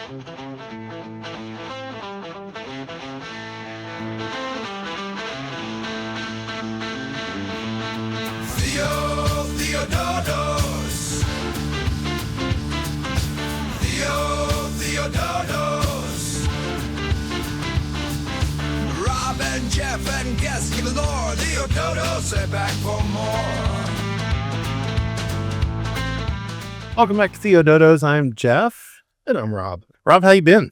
Theododos. Theododos. Rob and Jeff and guests galore. Theododos are back for more. Welcome back to Theododos. I'm Jeff. And I'm Rob. Rob, how you been?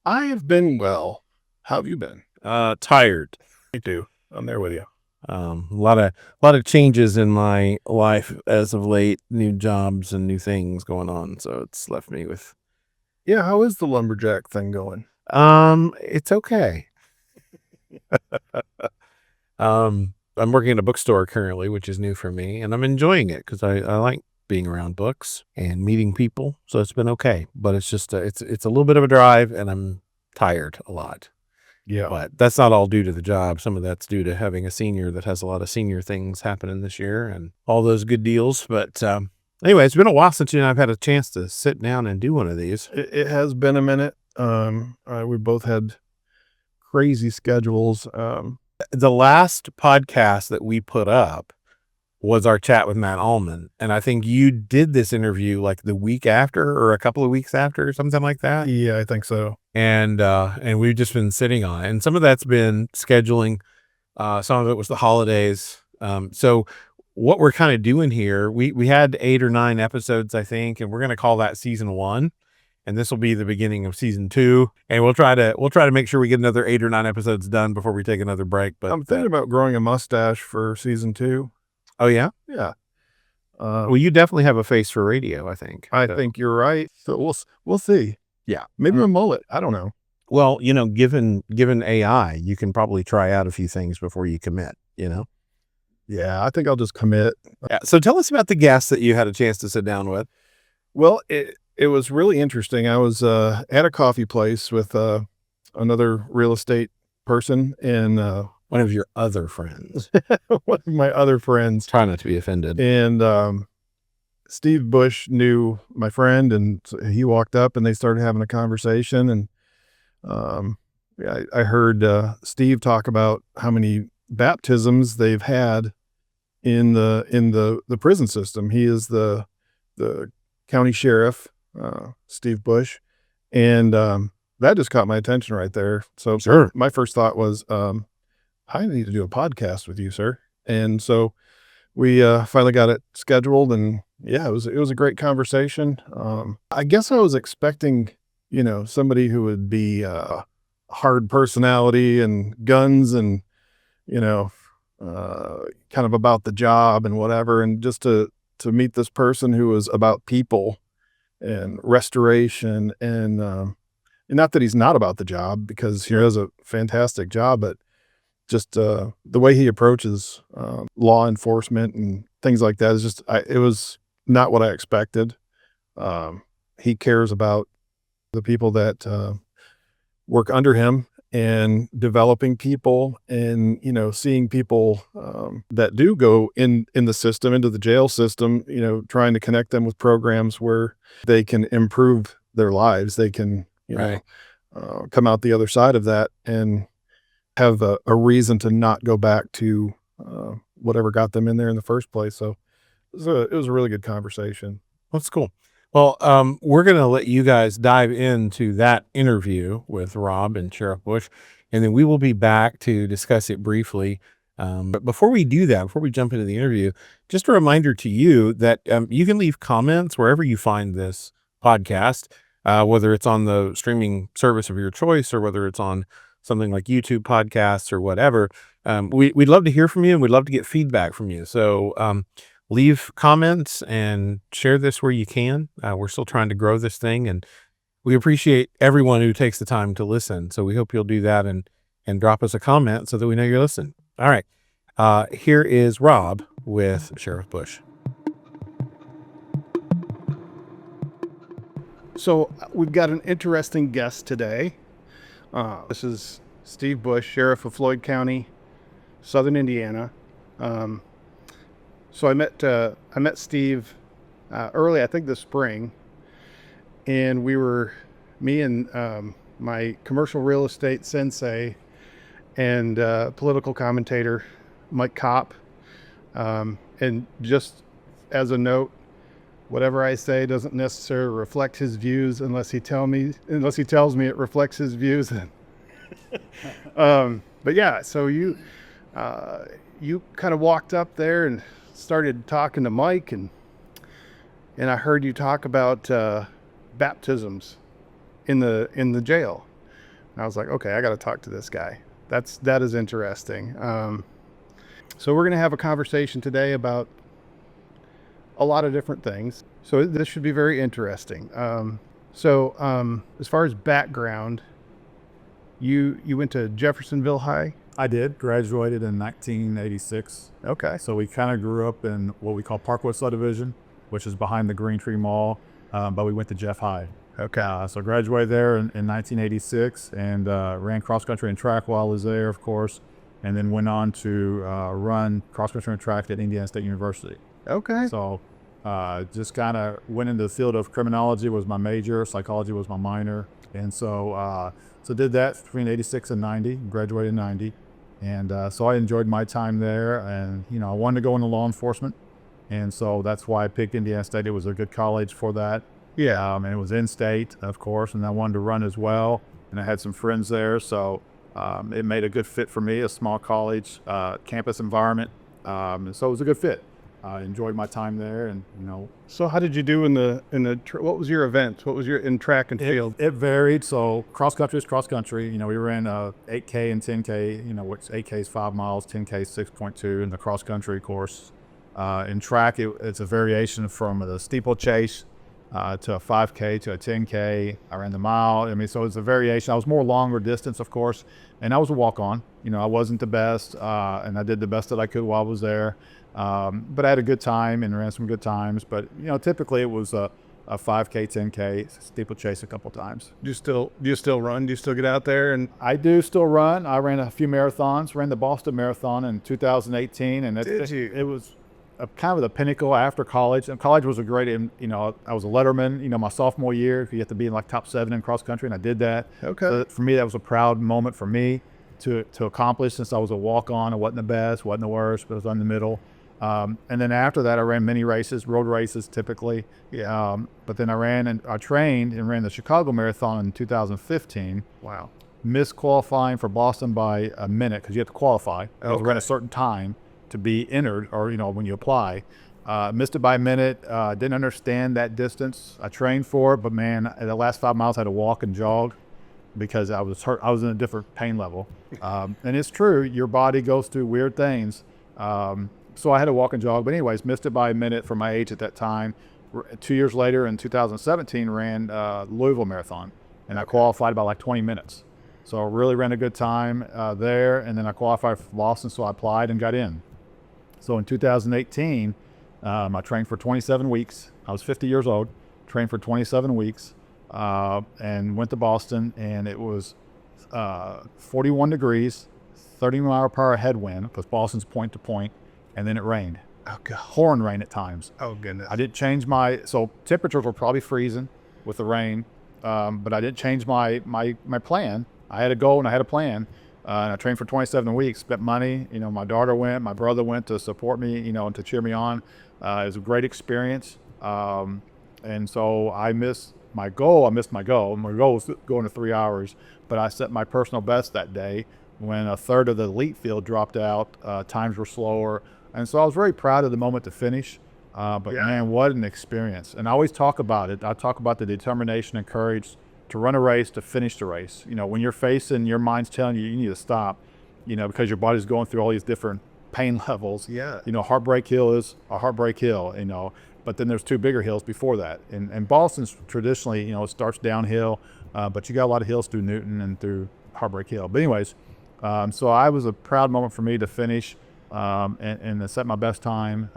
I have been well. How have you been? Tired. Me too. I'm there with you. A lot of changes in my life as of late, new jobs and new things going on. So it's left me with, Yeah, how is the lumberjack thing going? it's okay. I'm working at a bookstore currently, which is new for me, and I'm enjoying it because I like being around books and meeting people. So it's been okay, but it's just, it's a little bit of a drive and I'm tired a lot. Yeah. But that's not all due to the job. Some of that's due to having a senior that has a lot of senior things happening this year and all those good deals. But anyway, it's been a while since I've had a chance to sit down and do one of these. It has been a minute. We both had crazy schedules. The last podcast that we put up was our chat with Matt Allman. And I think you did this interview like the week after or a couple of weeks after or something like that. Yeah, I think so. And we've just been sitting on it. And some of that's been scheduling. Some of it was the holidays. So what we're kind of doing here, we had 8 or 9 episodes, I think, and we're going to call that season 1. And this will be the beginning of season 2. And we'll try to make sure we get another 8 or 9 episodes done before we take another break. But I'm thinking about growing a mustache for season 2. Oh yeah? Yeah. Well, you definitely have a face for radio, I think. I think you're right. So we'll see. Yeah. Maybe a mullet. I don't know. Well, given AI, you can probably try out a few things before you commit, Yeah, I think I'll just commit. Yeah. So tell us about the guests that you had a chance to sit down with. Well, it was really interesting. I was at a coffee place with another real estate person and One of your other friends. one of my other friends. Try not to be offended. And Steve Bush knew my friend, and so he walked up and they started having a conversation. And I heard Steve talk about how many baptisms they've had in the prison system. He is the county sheriff, Steve Bush, and that just caught my attention right there. So Sure. my first thought was, I need to do a podcast with you, sir. And so we finally got it scheduled, and yeah, it was a great conversation. I guess I was expecting, somebody who would be hard personality and guns and, kind of about the job and whatever. And just to meet this person who was about people and restoration and not that he's not about the job, because he has a fantastic job, but just the way he approaches law enforcement and things like that is just, it was not what I expected. He cares about the people that work under him and developing people and, seeing people that do go in the system, into the jail system, trying to connect them with programs where they can improve their lives. They can, Right. Come out the other side of that and have a reason to not go back to whatever got them in there in the first place. So it was a really good conversation. That's cool. Well, we're going to let you guys dive into that interview with Rob and Sheriff Bush, and then we will be back to discuss it briefly. But before we do that, before we jump into the interview, just a reminder to you that you can leave comments wherever you find this podcast, whether it's on the streaming service of your choice or whether it's on something like YouTube podcasts or whatever. We'd love to hear from you, and we'd love to get feedback from you. So leave comments and share this where you can. We're still trying to grow this thing, and we appreciate everyone who takes the time to listen. So we hope you'll do that and drop us a comment so that we know you're listening. All right. Here is Rob with Sheriff Bush. So we've got an interesting guest today. This is Steve Bush, Sheriff of Floyd County, Southern Indiana. So I met Steve early, I think this spring, and we were me and my commercial real estate sensei and political commentator, Mike Kopp. And just as a note, whatever I say doesn't necessarily reflect his views unless he tells me it reflects his views. But yeah, so you kind of walked up there and started talking to Mike, and I heard you talk about baptisms in the jail. And I was like, okay, I got to talk to this guy. That is interesting. So we're going to have a conversation today about a lot of different things. So this should be very interesting. As far as background, you went to Jeffersonville High? I did. Graduated in 1986. Okay. So we kind of grew up in what we call Parkwood Subdivision, which is behind the Green Tree Mall, but we went to Jeff High. Okay. So graduated there in 1986 and ran cross country and track while I was there, of course, and then went on to run cross country and track at Indiana State University. Okay. So just kind of went into the field of criminology was my major, psychology was my minor, and so did that between 86 and 90, graduated in 90, and so I enjoyed my time there, and I wanted to go into law enforcement, and so that's why I picked Indiana State. It was a good college for that. Yeah. And it was in-state, of course, and I wanted to run as well, and I had some friends there, so it made a good fit for me, a small college, campus environment, and so it was a good fit. I enjoyed my time there, and So how did you do what was your event? What was your in track and field? It varied. So cross country is cross country. We ran 8K and 10K. Which 8K is 5 miles, 10K is 6.2 in the cross country course. In track, it's a variation from the steeplechase to a 5K to a 10K. I ran the mile. So it's a variation. I was more longer distance, of course, and I was a walk-on. I wasn't the best, and I did the best that I could while I was there. But I had a good time and ran some good times. But typically it was a 5K, 10K, steeplechase a couple times. Do you still run? Do you still get out there? And I do still run. I ran a few marathons. Ran the Boston Marathon in 2018, and it was kind of the pinnacle after college. And college was a great. I was a letterman. My sophomore year, you have to be in like top 7 in cross country, and I did that. Okay. So for me, that was a proud moment for me to accomplish, since I was a walk-on. I wasn't the best, wasn't the worst, but I was in the middle. And then after that, I ran many races, road races typically. Yeah. But then I trained and ran the Chicago Marathon in 2015. Wow. Missed qualifying for Boston by a minute, because you have to qualify. You have to run a certain time to be entered, or when you apply. Missed it by a minute. Didn't understand that distance. I trained for it, but man, the last 5 miles I had to walk and jog because I was hurt. I was in a different pain level. And it's true, your body goes through weird things. So I had to walk and jog, but anyways, missed it by a minute for my age at that time. 2 years later, in 2017, ran Louisville Marathon, and I qualified by like 20 minutes. So I really ran a good time there, and then I qualified for Boston, so I applied and got in. So in 2018, I trained for 27 weeks. I was 50 years old, trained for 27 weeks, and went to Boston, and it was 41 degrees, 30-mile-per-hour headwind, because Boston's point to point. And then it rained. Oh, God. Pouring rain at times. Oh, goodness. I didn't change so temperatures were probably freezing with the rain, but I didn't change my plan. I had a goal and I had a plan, and I trained for 27 weeks, spent money. My daughter went, my brother went to support me, and to cheer me on. It was a great experience. And so I missed my goal. My goal was going to 3 hours, but I set my personal best that day when a third of the elite field dropped out. Times were slower. And so I was very proud of the moment to finish, but man, what an experience. And I always talk about it. I talk about the determination and courage to run a race, to finish the race. When you're facing, your mind's telling you need to stop, because your body's going through all these different pain levels. Yeah. Heartbreak Hill is a heartbreak hill, but then there's 2 bigger hills before that. And Boston's traditionally, it starts downhill, but you got a lot of hills through Newton and through Heartbreak Hill. But anyways, so I was a proud moment for me to finish and to set my best time,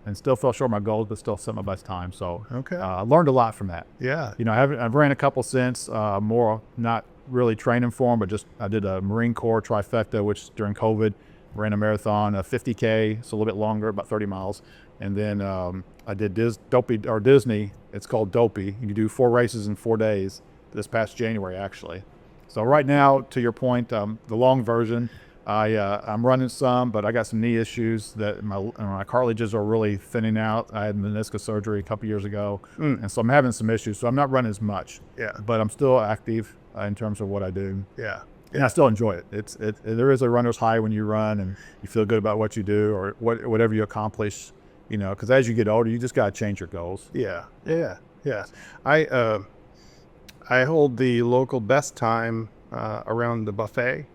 and still fell short of my goals, but still set my best time. So I learned a lot from that. Yeah. I've ran a couple since, more not really training for them, but just I did a Marine Corps trifecta, which during COVID ran a marathon, a 50K, so a little bit longer, about 30 miles. And then I did Disney. It's called Dopey. You do 4 races in 4 days. this past January, actually. So right now, to your point, the long version, I'm running some, but I got some knee issues that my cartilages are really thinning out. I had meniscus surgery a couple years ago, and so I'm having some issues. So I'm not running as much. Yeah. But I'm still active in terms of what I do. Yeah. And I still enjoy it. There is a runner's high when you run and you feel good about what you do or whatever you accomplish. You know, because as you get older, you just got to change your goals. Yeah. Yeah. Yeah. I hold the local best time around the buffet.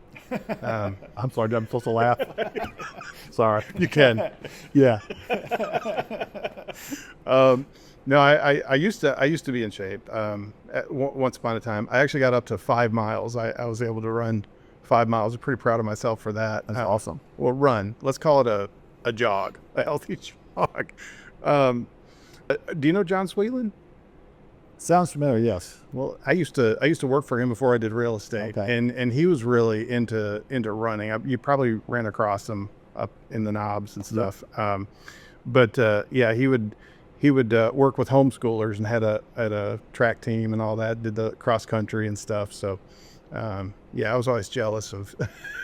I'm sorry, I'm supposed to laugh. Sorry, you can. Yeah. No, I used to be in shape. Once upon a time, I actually got up to 5 miles. I was able to run 5 miles. I'm pretty proud of myself for that. That's awesome. Well, run. Let's call it a jog, a healthy jog. Do you know John Sweetland? Sounds familiar, yes. Well, I used to work for him before I did real estate, Okay. and he was really into running. You probably ran across him up in the knobs and stuff. But yeah, he would work with homeschoolers and had a track team and all that. Did the cross country and stuff. So yeah, I was always jealous of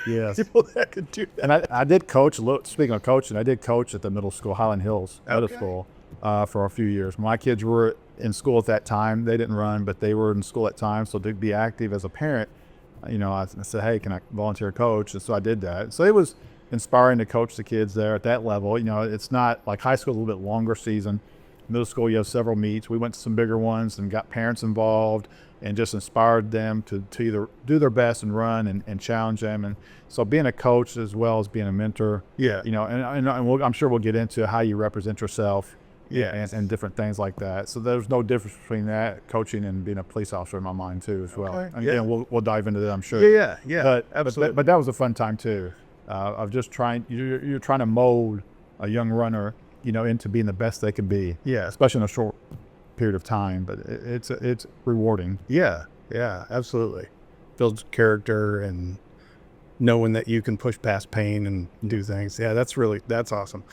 Yes. people that could do that. And I did coach. Speaking of coaching, I did coach at the middle school, Highland Hills Middle Okay. School, for a few years. My kids were in school at that time. They didn't run, but they were in school at time. So to be active as a parent, you know, I said, hey, can I volunteer coach? And so I did that. So it was inspiring to coach the kids there at that level. You know, it's not like high school, a little bit longer season. Middle school, you have several meets. We went to some bigger ones and got parents involved and just inspired them to either do their best and run and challenge them. And so being a coach as well as being a mentor, Yeah. you know, and I'm sure we'll get into how you represent yourself. Yeah. And different things like that. So there's no difference between that coaching and being a police officer in my mind too, as well. Okay. And Yeah. again, we'll dive into that, I'm sure. Yeah. Absolutely. But that was a fun time too. Of just you're trying to mold a young runner, you know, into being the best they can be. Yeah. Especially in a short period of time. But it's rewarding. Yeah, absolutely. Builds character and knowing that you can push past pain and do things. Yeah, that's awesome.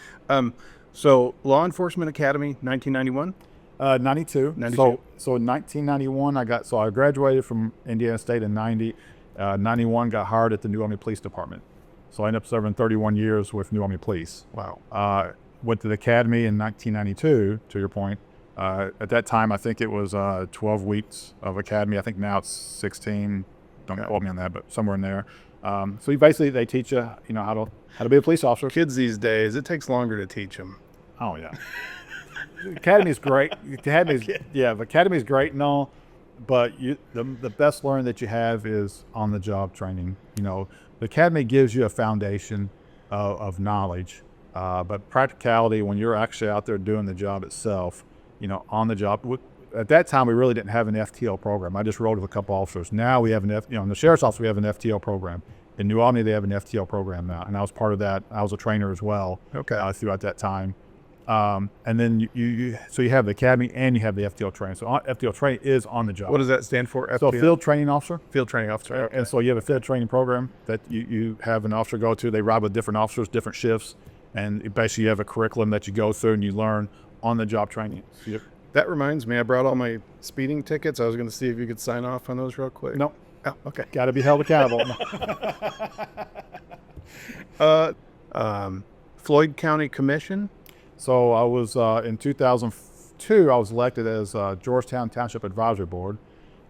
So Law Enforcement Academy, 1991? 92. 92. So in 1991, I graduated from Indiana State in 90. 91 got hired at the New Albany Police Department. So I ended up serving 31 years with New Albany Police. Wow. Went to the academy in 1992, to your point. At that time, I think it was 12 weeks of academy. I think now it's 16. Don't quote me on that, but somewhere in there. So they teach you, you know, how to be a police officer. Kids these days, it takes longer to teach them. Oh yeah. The academy's great. The academy's great and all, but the best learning that you have is on the job training. You know, the academy gives you a foundation of knowledge, but practicality when you're actually out there doing the job itself, you know, on the job. At that time, we really didn't have an FTO program. I just rode with a couple officers. Now we have in the sheriff's office we have an FTO program. In New Albany, they have an FTO program now, and I was part of that. I was a trainer as well. Okay. Throughout that time. And then you have the academy and you have the FTO training. So FTO training is on the job. What does that stand for? So FTO? field training officer. Field training officer. Okay. And so you have a field training program that you have an officer go to. They ride with different officers, different shifts, and basically you have a curriculum that you go through and you learn on the job training. So That reminds me, I brought all my speeding tickets. I was going to see if you could sign off on those real quick. no, Oh, okay. got to be held accountable. Floyd County Commission. So I was in 2002. I was elected as Georgetown Township Advisory Board,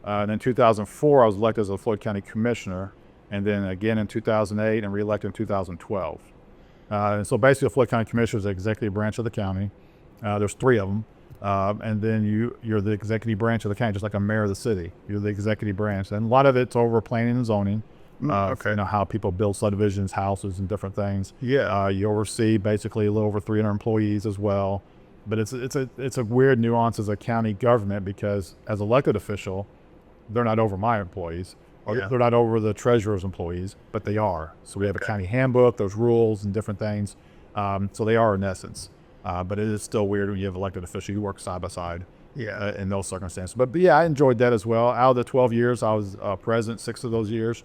and in 2004 I was elected as a Floyd County Commissioner, and then again in 2008 and reelected in 2012. And so basically, the Floyd County Commissioner is the executive branch of the county. There's 3 of them, and then you're the executive branch of the county, just like a mayor of the city. You're the executive branch, and a lot of it's over planning and zoning. Okay. You know, how people build subdivisions, houses, and different things. Yeah. You oversee basically a little over 300 employees as well. But it's a weird nuance as a county government because as elected official, they're not over my employees. Or Yeah. they're not over the treasurer's employees, but they are. So we have a county handbook, those rules and different things. So they are in essence. But it is still weird when you have elected official. You work side by side. Yeah. In those circumstances. But yeah, I enjoyed that as well. Out of the 12 years, I was president 6 of those years.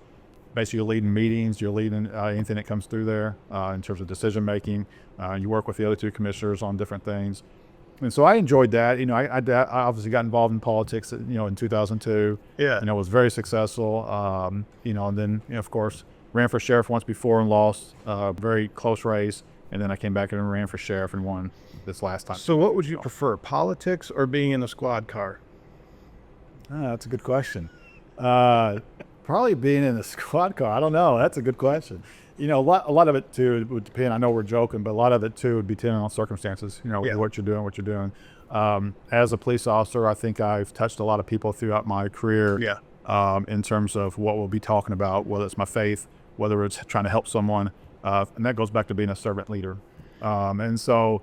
Basically, you're leading meetings, you're leading anything that comes through there in terms of decision making. You work with the other 2 commissioners on different things. And so I enjoyed that. I obviously got involved in politics, in 2002. Yeah. Was very successful. And then, of course, ran for sheriff once before and lost a very close race. And then I came back and ran for sheriff and won this last time. So what would you prefer, politics or being in a squad car? That's a good question. Probably being in the squad car. I don't know. That's a good question. A lot of it too would depend. I know we're joking, but a lot of it too would be depending on circumstances. What you're doing. As a police officer, I think I've touched a lot of people throughout my career. Yeah. In terms of what we'll be talking about, whether it's my faith, whether it's trying to help someone, and that goes back to being a servant leader. And so,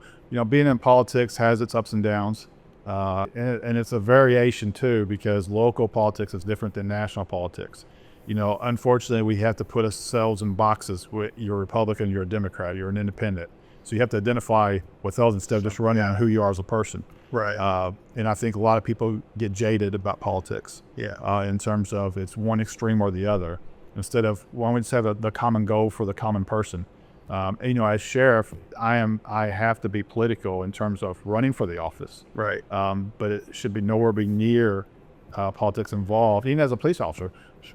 being in politics has its ups and downs, and it's a variation too, because local politics is different than national politics. Unfortunately, we have to put ourselves in boxes. You're a Republican, you're a Democrat, you're an independent. So you have to identify with those instead of just running on who you are as a person. Right. And I think a lot of people get jaded about politics. Yeah. In terms of it's one extreme or the other, instead of why don't we just have the common goal for the common person. As sheriff, I have to be political in terms of running for the office. Right. But it should be nowhere be near politics involved. Even as a police officer,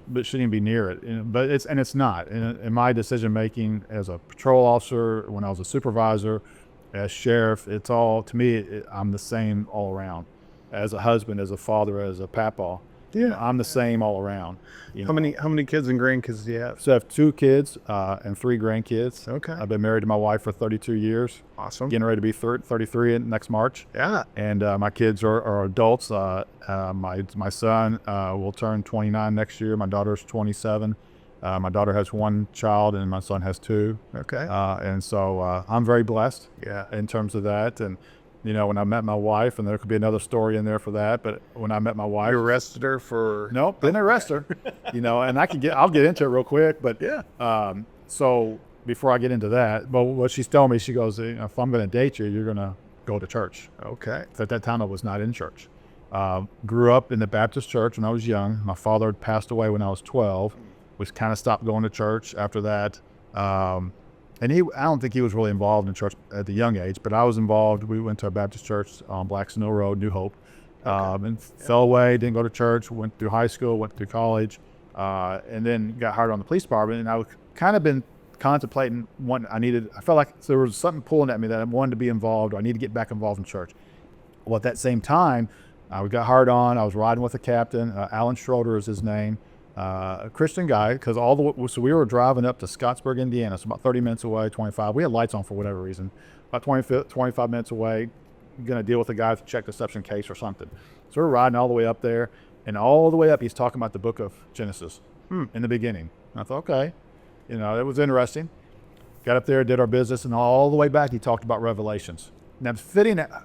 but shouldn't even be near it. But it's not. In my decision making as a patrol officer, when I was a supervisor, as sheriff, it's all to me. I'm the same all around. As a husband, as a father, as a papa. Yeah. I'm the same all around. How many kids and grandkids do you have? So I have 2 kids and 3 grandkids. Okay. I've been married to my wife for 32 years. Awesome. Getting ready to be 33 next March. Yeah. And my kids are adults. My son will turn 29 next year. My daughter's 27. My daughter has 1 child and my son has 2. Okay. And so I'm very blessed. Yeah. In terms of that. And when I met my wife, and there could be another story in there for that, but when I met my wife, You arrested her for? nope, didn't arrest her. And I'll get into it real quick, but Yeah. so before I get into that, but what she's telling me, she goes, if I'm going to date you, you're going to go to church. Okay. At that time, I was not in church. Grew up in the Baptist church when I was young. My father had passed away when I was 12. We kind of stopped going to church after that. And I don't think he was really involved in church at the young age, but I was involved. We went to a Baptist church on Black Snow Road, New Hope, and fell away, didn't go to church, went through high school, went through college, and then got hired on the police department. And I was kind of been contemplating I felt like there was something pulling at me that I wanted to be involved, or I need to get back involved in church. Well, at that same time, we got hired on. I was riding with a captain, Alan Schroeder is his name. A Christian guy, because so we were driving up to Scottsburg, Indiana. It's about 30 minutes away, 25. We had lights on for whatever reason. About 25 minutes away, going to deal with a guy to check deception case or something. So we're riding all the way up there, and all the way up, he's talking about the book of Genesis in the beginning. And I thought, okay, it was interesting. Got up there, did our business, and all the way back, he talked about Revelations. Now,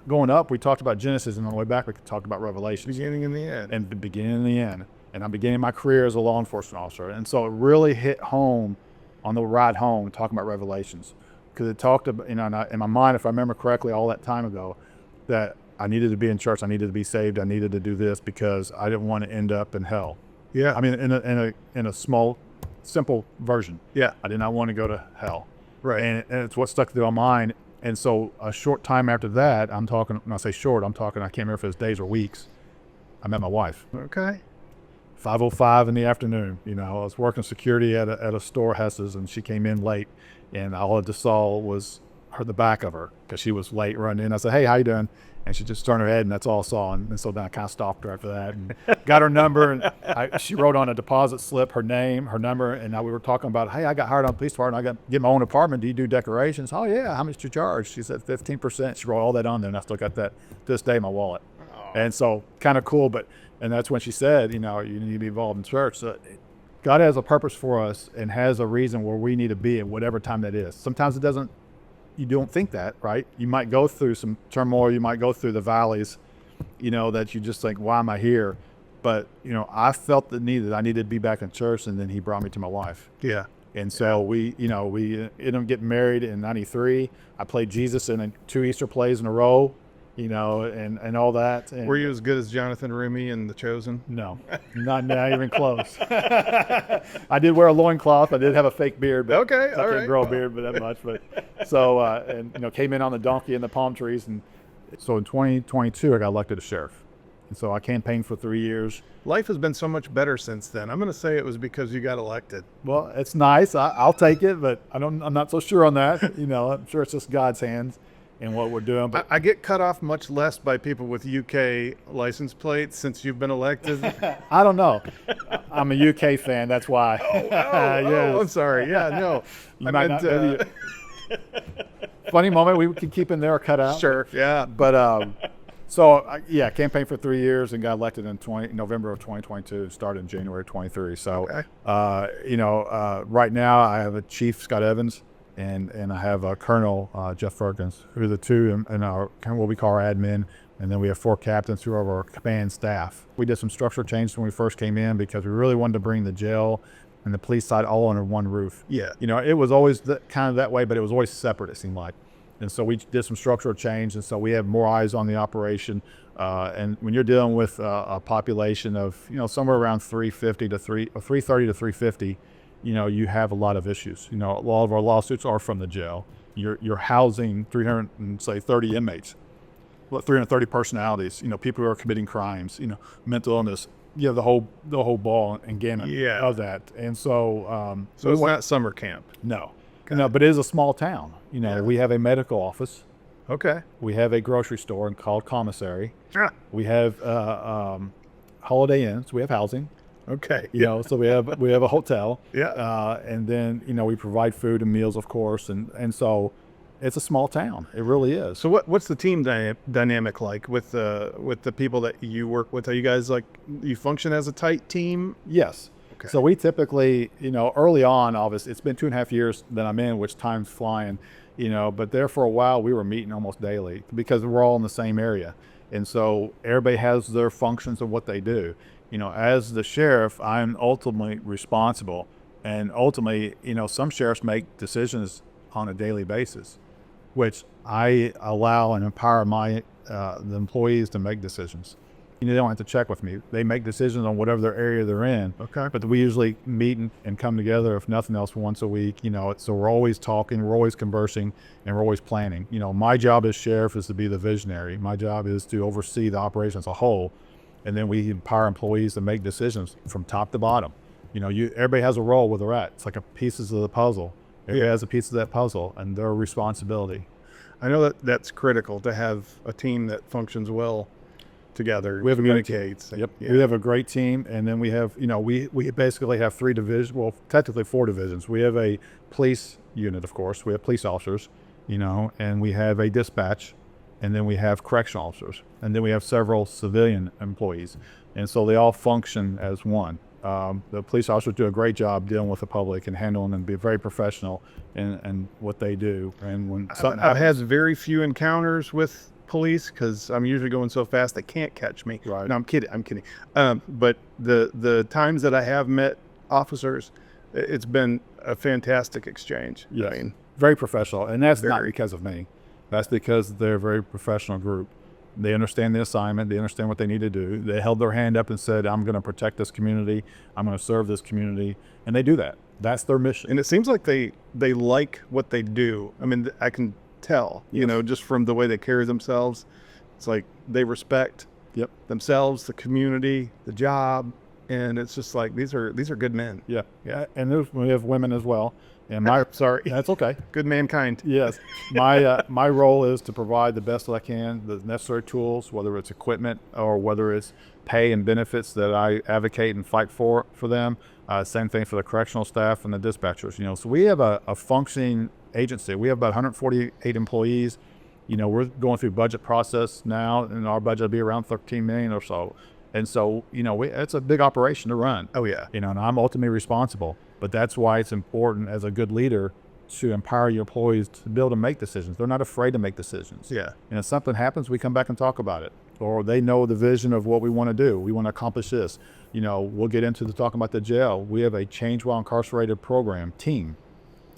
going up, we talked about Genesis, and on the way back, we talked about Revelations. Beginning and the end. And the beginning and the end. And I'm beginning my career as a law enforcement officer. And so it really hit home on the ride home talking about Revelations. Because it talked about, in my mind, if I remember correctly, all that time ago, that I needed to be in church, I needed to be saved, I needed to do this because I didn't want to end up in hell. Yeah. I mean, in a small, simple version. Yeah. I did not want to go to hell. Right. And it's what stuck through my mind. And so a short time after that, when I say short, I can't remember if it was days or weeks, I met my wife. Okay. 5:05 in the afternoon. I was working security at a store, Hess's, and she came in late, and all I just saw was the back of her because she was late running in. I said, "Hey, how you doing?" And she just turned her head, and that's all I saw. And so then I kind of stalked her after that and got her number. And she wrote on a deposit slip her name, her number, and we were talking about, "Hey, I got hired on the police department. I got to get my own apartment. Do you do decorations?" "Oh, yeah. How much do you charge?" She said 15%. She wrote all that on there, and I still got that to this day in my wallet. And so kind of cool, and that's when she said, you need to be involved in church. So God has a purpose for us and has a reason where we need to be at whatever time that is. Sometimes you don't think that, right? You might go through some turmoil, you might go through the valleys, that you just think, why am I here? But, I felt the need that I needed to be back in church, and then he brought me to my wife. Yeah. And so we ended up getting married in 93. I played Jesus in 2 Easter plays in a row. And all that. And Were you as good as Jonathan Rumi in The Chosen? no, not even close. I did wear a loincloth. I did have a fake beard, but Okay, I all can't right. grow a beard, but that much. But so came in on the donkey and the palm trees, and So in 2022, I got elected as sheriff. And so I campaigned for 3 years. Life has been so much better since then. I'm going to say it was because you got elected. Well, it's nice. I'll take it, but I'm not so sure on that. You know, I'm sure it's just God's hands in what we're doing. But I get cut off much less by people with UK license plates since you've been elected. I don't know. I'm a UK fan. That's why. Oh, I'm sorry. Yeah, no. You might not know funny moment. We could keep in there or cut out. Sure. Yeah. But so yeah, campaigned for 3 years and got elected in November of 2022. Started in January 23. So Okay. right now I have a Chief Scott Evans and I have a Colonel Jeff Ferkins, who are the two in our kind of what we call our admin. And then we have 4 captains who are our command staff. We did some structural changes when we first came in because we really wanted to bring the jail and the police side all under one roof. Yeah. You know, it was always kind of that way, but it was always separate, it seemed like. And so we did some structural change, and so we have more eyes on the operation. And when you're dealing with a population of, you know, somewhere around 330 to 350, you know, you have a lot of issues. You know, a lot of our lawsuits are from the jail. You're housing 330 inmates, 330 personalities. You know, people who are committing crimes. You know, mental illness. You have the whole ball and gamut of that. And so So it's not summer camp. no, but it is a small town. You know, we have a medical office. Okay. We have a grocery store called commissary. Ah, We have Holiday Inns. We have housing. okay. You know, so we have a hotel. Yeah. And then, you know, we provide food and meals, of course, and so it's a small town. It really is. So what's the team dynamic like with the people that you work with? Are you guys like, you function as a tight team? Yes. Okay. So we typically, you know, early on, obviously, it's been 2.5 years that I'm in, which time's flying, you know, but there for a while we were meeting almost daily because we're all in the same area. And so everybody has their functions of what they do. You know, as the sheriff, I'm ultimately responsible. And ultimately, you know, some sheriffs make decisions on a daily basis, which I allow and empower the employees to make decisions. You know, they don't have to check with me. They make decisions on whatever their area they're in. Okay. But we usually meet and come together, if nothing else, once a week. You know, so we're always talking, we're always conversing, and we're always planning. You know, my job as sheriff is to be the visionary. My job is to oversee the operation as a whole, and then we empower employees to make decisions from top to bottom. You know, everybody has a role where they're at. It's like a pieces of the puzzle. Everybody has a piece of that puzzle, and their responsibility. I know that's critical to have a team that functions well together. We have a great team. communicates. Yep. Yeah. We have a great team, and then we have, you know, we basically have 3 divisions. Well, technically 4 divisions. We have a police unit, of course. We have police officers, you know, and we have a dispatch, and then we have correctional officers, and then we have several civilian employees, and so they all function as one. The police officers do a great job dealing with the public and handling and be very professional in what they do. And when something I've had happens, very few encounters with police because I'm usually going so fast they can't catch me. Right. No, I'm kidding. But the times that I have met officers, it's been a fantastic exchange. Yes. I mean, very professional, and that's not Very. because of me. That's because they're a very professional group. They understand the assignment. They understand what they need to do. They held their hand up and said, I'm going to protect this community. I'm going to serve this community. And they do that. That's their mission. and it seems like they like what they do. I mean, I can tell, you know, just from the way they carry themselves. It's like they respect Yep. themselves, the community, the job, and it's just like these are good men. Yeah. And we have women as well. And my Sorry, that's okay. good mankind. Yes. My role is to provide the best that I can, the necessary tools, whether it's equipment or whether it's pay and benefits that I advocate and fight for them. Same thing for the correctional staff and the dispatchers. You know, so we have a functioning agency. We have about 148 employees. You know, we're going through budget process now, and our budget will be around 13 million or so. And so, you know, it's a big operation to run. Oh yeah. You know, and I'm ultimately responsible. But that's why it's important as a good leader to empower your employees to be able to make decisions. They're not afraid to make decisions. Yeah. And if something happens, we come back and talk about it. Or they know the vision of what we want to do. We want to accomplish this. You know, we'll get into talking about the jail. We have a Change While Incarcerated program team.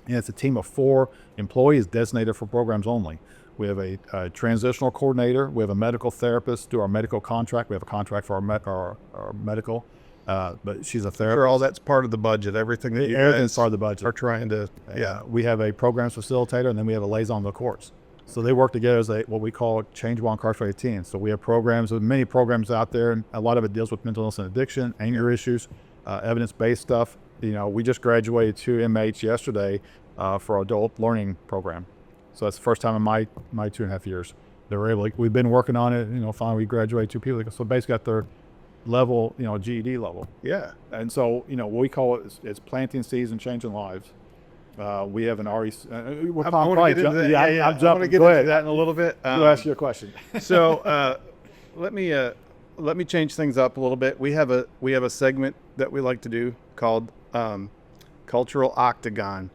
And it's a team of 4 employees designated for programs only. We have a transitional coordinator. We have a medical therapist through our medical contract. We have a contract for our medical. But she's a therapist. Sure, all that's part of the budget. Everything that you Everything's guys part of the budget. are trying to. Yeah. We have a programs facilitator, and then we have a liaison to the courts. So they work together as what we call change while incarcerated teams. So we have programs, many programs out there, and a lot of it deals with mental illness and addiction, anger issues, evidence-based stuff. We just graduated 2 inmates yesterday for our adult learning program. So that's the first time in my 2.5 years. They were able, we've been working on it, finally we graduated 2 people. So basically got their level, GED level. Yeah. And so, what we call it is planting seeds and changing lives. We have an REC. I want to get into that. I'm jumping. I want to get Go into ahead. that in a little bit. You ask your question. So let me change things up a little bit. We have a segment that we like to do called Cultural Octagon.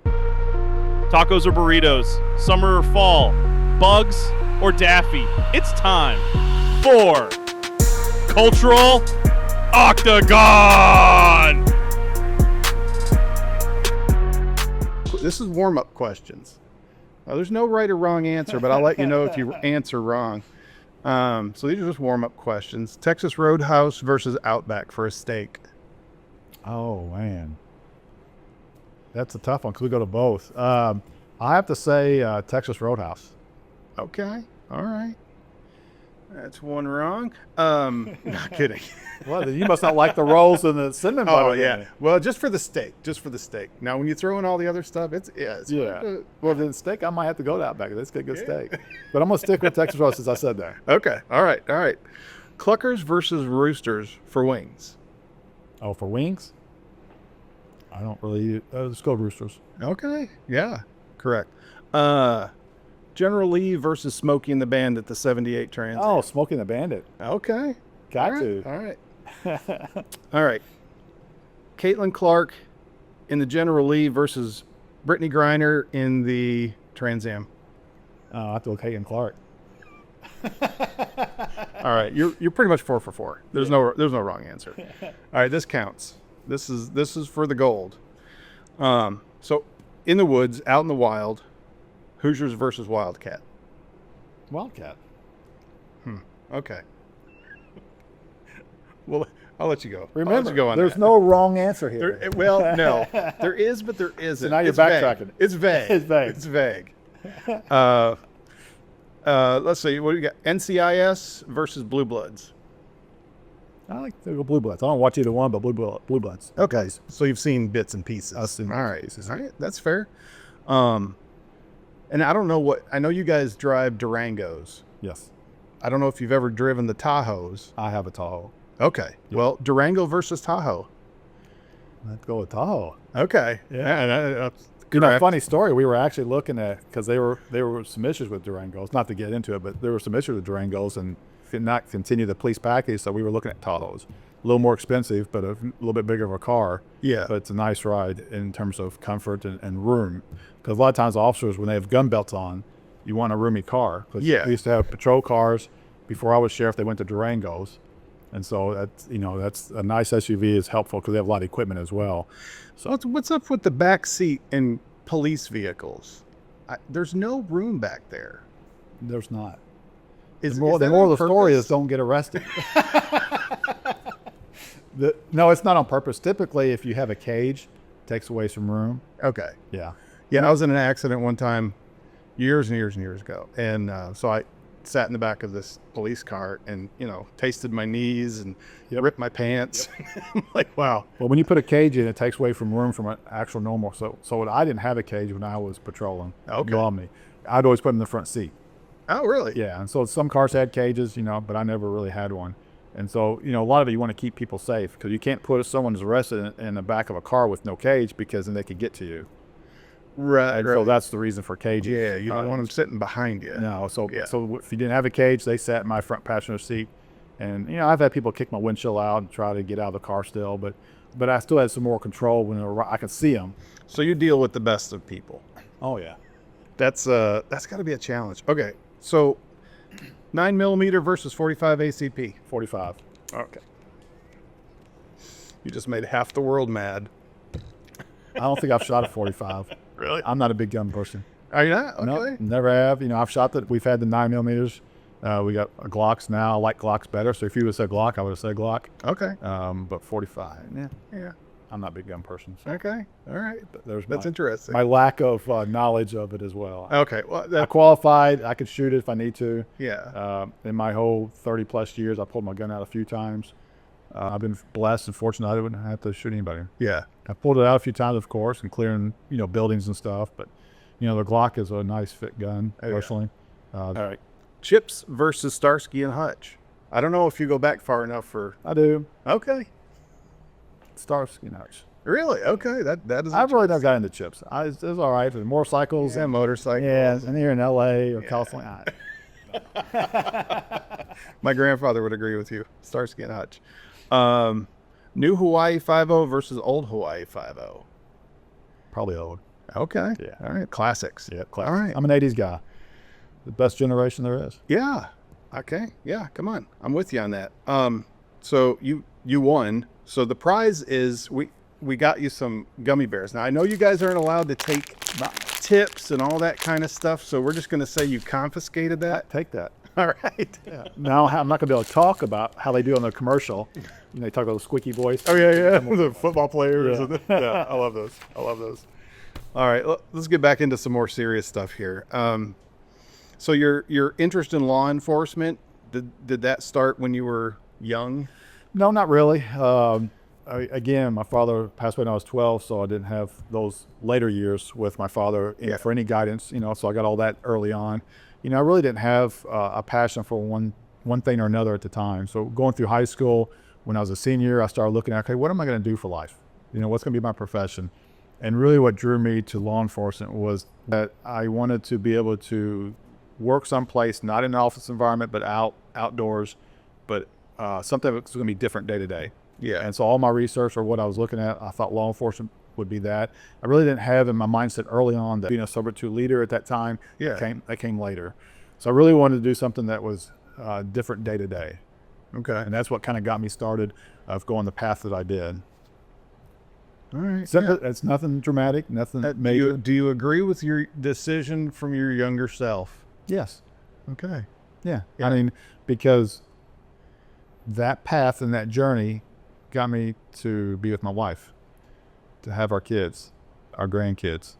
Tacos or burritos, summer or fall, bugs or Daffy. It's time for Cultural Octagon. This is warm-up questions. There's no right or wrong answer, but I'll let you know if you answer wrong. So these are just warm-up questions. Texas Roadhouse versus Outback for a steak. Oh, man. That's a tough one because we go to both. I have to say Texas Roadhouse. Okay. All right. That's one wrong. Not kidding. Well, then you must not like the rolls and the cinnamon butter. Oh, yeah. Well, just for the steak. Now, when you throw in all the other stuff, it's Well, then steak, I might have to go to Outback. Let's get good steak. But I'm going to stick with Texas Roadhouse since I said that. Okay. All right. Cluckers versus Roosters for wings. Oh, for wings? I don't really. Let's go Roosters. Okay. Yeah. Correct. General Lee versus Smokey and the Bandit, the 78 Trans. Oh, Smoking the Bandit. Okay. Got All to. right. All right. Caitlin Clark in the General Lee versus Brittany Griner in the Trans Am. I have to look Hayden Clark. All right. You're pretty much 4 for 4. There's no wrong answer. All right. This counts. This is for the gold. So in the woods, out in the wild, Hoosiers versus Wildcat. Wildcat. Okay. Well, I'll let you go. Remember, I'll let you go on there's that. no wrong answer here. Well, no, there is, but there isn't. So now you're It's vague. backtracking. It's vague. It's vague. It's vague. Let's see. What do you got? NCIS versus Blue Bloods. I like to go Blue Bloods. I don't watch either one, but Blue Bloods. Okay, so you've seen bits and pieces. I've seen All right. bits and pieces. All right, that's fair. And I don't know I know you guys drive Durangos. Yes. I don't know if you've ever driven the Tahoes. I have a Tahoe. Okay. Well, Durango versus Tahoe. Let's go with Tahoe. Okay. Yeah. That's Funny story. We were actually looking at, because there were some issues with Durangos, not to get into it, but there were some issues with Durangos and did not continue the police package. So we were looking at Tahoes. A little more expensive, but a little bit bigger of a car. Yeah. But it's a nice ride in terms of comfort and room. Because a lot of times officers, when they have gun belts on, you want a roomy car. Yeah. We used to have patrol cars. Before I was sheriff, they went to Durangos. And so that's a nice SUV is helpful because they have a lot of equipment as well. So what's up with the back seat in police vehicles? There's no room back there. There's not. Is The that moral on of the story purpose? is don't get arrested. No, it's not on purpose. Typically, if you have a cage, it takes away some room. Okay. Yeah. Yeah, I was in an accident one time years and years and years ago. And so I sat in the back of this police car and, tasted my knees and ripped my pants. I'm like, wow. Well, when you put a cage in, it takes away from room from an actual normal. So I didn't have a cage when I was patrolling. Okay. On me. I'd always put them in the front seat. Oh, really? Yeah. And so some cars had cages, but I never really had one. And so, a lot of it, you want to keep people safe because you can't put someone's arrested in the back of a car with no cage because then they could get to you. Right. And so that's the reason for cages. Yeah, you don't want them sitting behind you. No, so Yeah. so if you didn't have a cage, they sat in my front passenger seat, and I've had people kick my windshield out and try to get out of the car still, but I still had some more control when I could see them. So you deal with the best of people. Oh yeah, That's got to be a challenge. Okay, so 9mm versus 45 ACP. 45. Okay. You just made half the world mad. I don't think I've shot a 45. Really? I'm not a big gun person. Are you not? Okay. No, never have. I've shot that. We've had the 9mm. We got Glocks now. I like Glocks better. So if you would have said Glock, I would have said Glock. Okay. But 45. Yeah. Yeah. I'm not a big gun person. So Okay. All right. there's That's my, interesting. my lack of knowledge of it as well. Okay. Well, I qualified. I could shoot it if I need to. yeah. In my whole 30 plus years, I pulled my gun out a few times. I've been blessed and fortunate I didn't have to shoot anybody. Yeah. I pulled it out a few times, of course, and clearing, buildings and stuff. But, the Glock is a nice fit gun, Oh, yeah. personally. All right. Chips versus Starsky and Hutch. I don't know if you go back far enough for. I do. Okay. Starsky and Hutch. Really? Okay. That is. I've really never got into chips. It's all right for motorcycles. Yeah, motorcycles. Yeah, and here in L.A. or California. My grandfather would agree with you. Starsky and Hutch. New Hawaii 5.0 versus old Hawaii 5.0. Probably old. Okay. Yeah. All right. Classics. Yeah, All right. I'm an 80s guy. The best generation there is. Yeah. Okay. Yeah. Come on. I'm with you on that. So you won. So the prize is we got you some gummy bears. Now I know you guys aren't allowed to take tips and all that kind of stuff. So we're just going to say you confiscated that. Take that. All right. Yeah. Now I'm not going to be able to talk about how they do on the commercial. They talk about the squeaky voice. Oh yeah. The football players. Yeah. Yeah. I love those. I love those. All right. Let's get back into some more serious stuff here. So your interest in law enforcement, did that start when you were young? No, not really. Again, my father passed away when I was 12, so I didn't have those later years with my father for any guidance, so I got all that early on. I really didn't have a passion for one thing or another at the time. So going through high school, when I was a senior, I started looking at, okay, what am I going to do for life? What's going to be my profession? And really what drew me to law enforcement was that I wanted to be able to work someplace, not in an office environment, but outdoors, but something that's going to be different day to day. Yeah. And so all my research or what I was looking at, I thought law enforcement would be that. I really didn't have in my mindset early on that being a Sub 2 leader at that time came later. So I really wanted to do something that was different day to day. Okay. And that's what kind of got me started of going the path that I did. All right. So it's nothing dramatic, nothing major. Do you agree with your decision from your younger self? Yes. Okay. Yeah. I mean, because that path and that journey got me to be with my wife, to have our kids, our grandkids,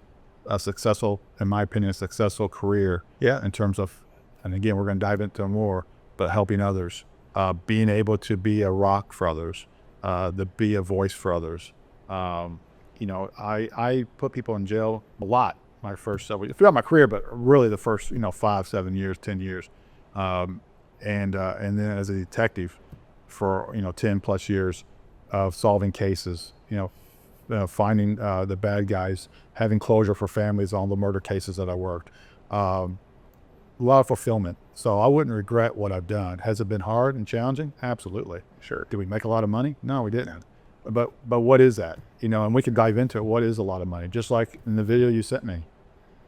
a successful, in my opinion, a successful career. Yeah. In terms of, and again, we're going to dive into more, but helping others, being able to be a rock for others, to be a voice for others. I put people in jail a lot my first several years, throughout my career, but really the first, 5, 7 years, 10 years. And then as a detective for, 10 plus years of solving cases, finding the bad guys, having closure for families on the murder cases that I worked. A lot of fulfillment. So I wouldn't regret what I've done. Has it been hard and challenging? Absolutely. Sure. Did we make a lot of money? No, we didn't. But what is that? And we could dive into it. What is a lot of money? Just like in the video you sent me,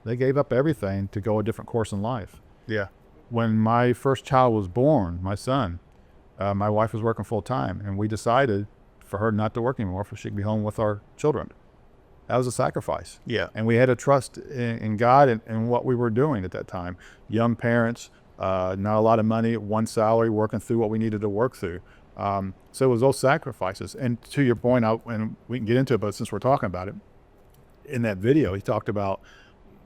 they gave up everything to go a different course in life. Yeah. When my first child was born, my son, my wife was working full time, and we decided for her not to work anymore, so she could be home with our children. That was a sacrifice. Yeah. And we had to trust in God and what we were doing at that time. Young parents, not a lot of money, one salary, working through what we needed to work through. So it was those sacrifices. And to your point, and we can get into it, but since we're talking about it, in that video, he talked about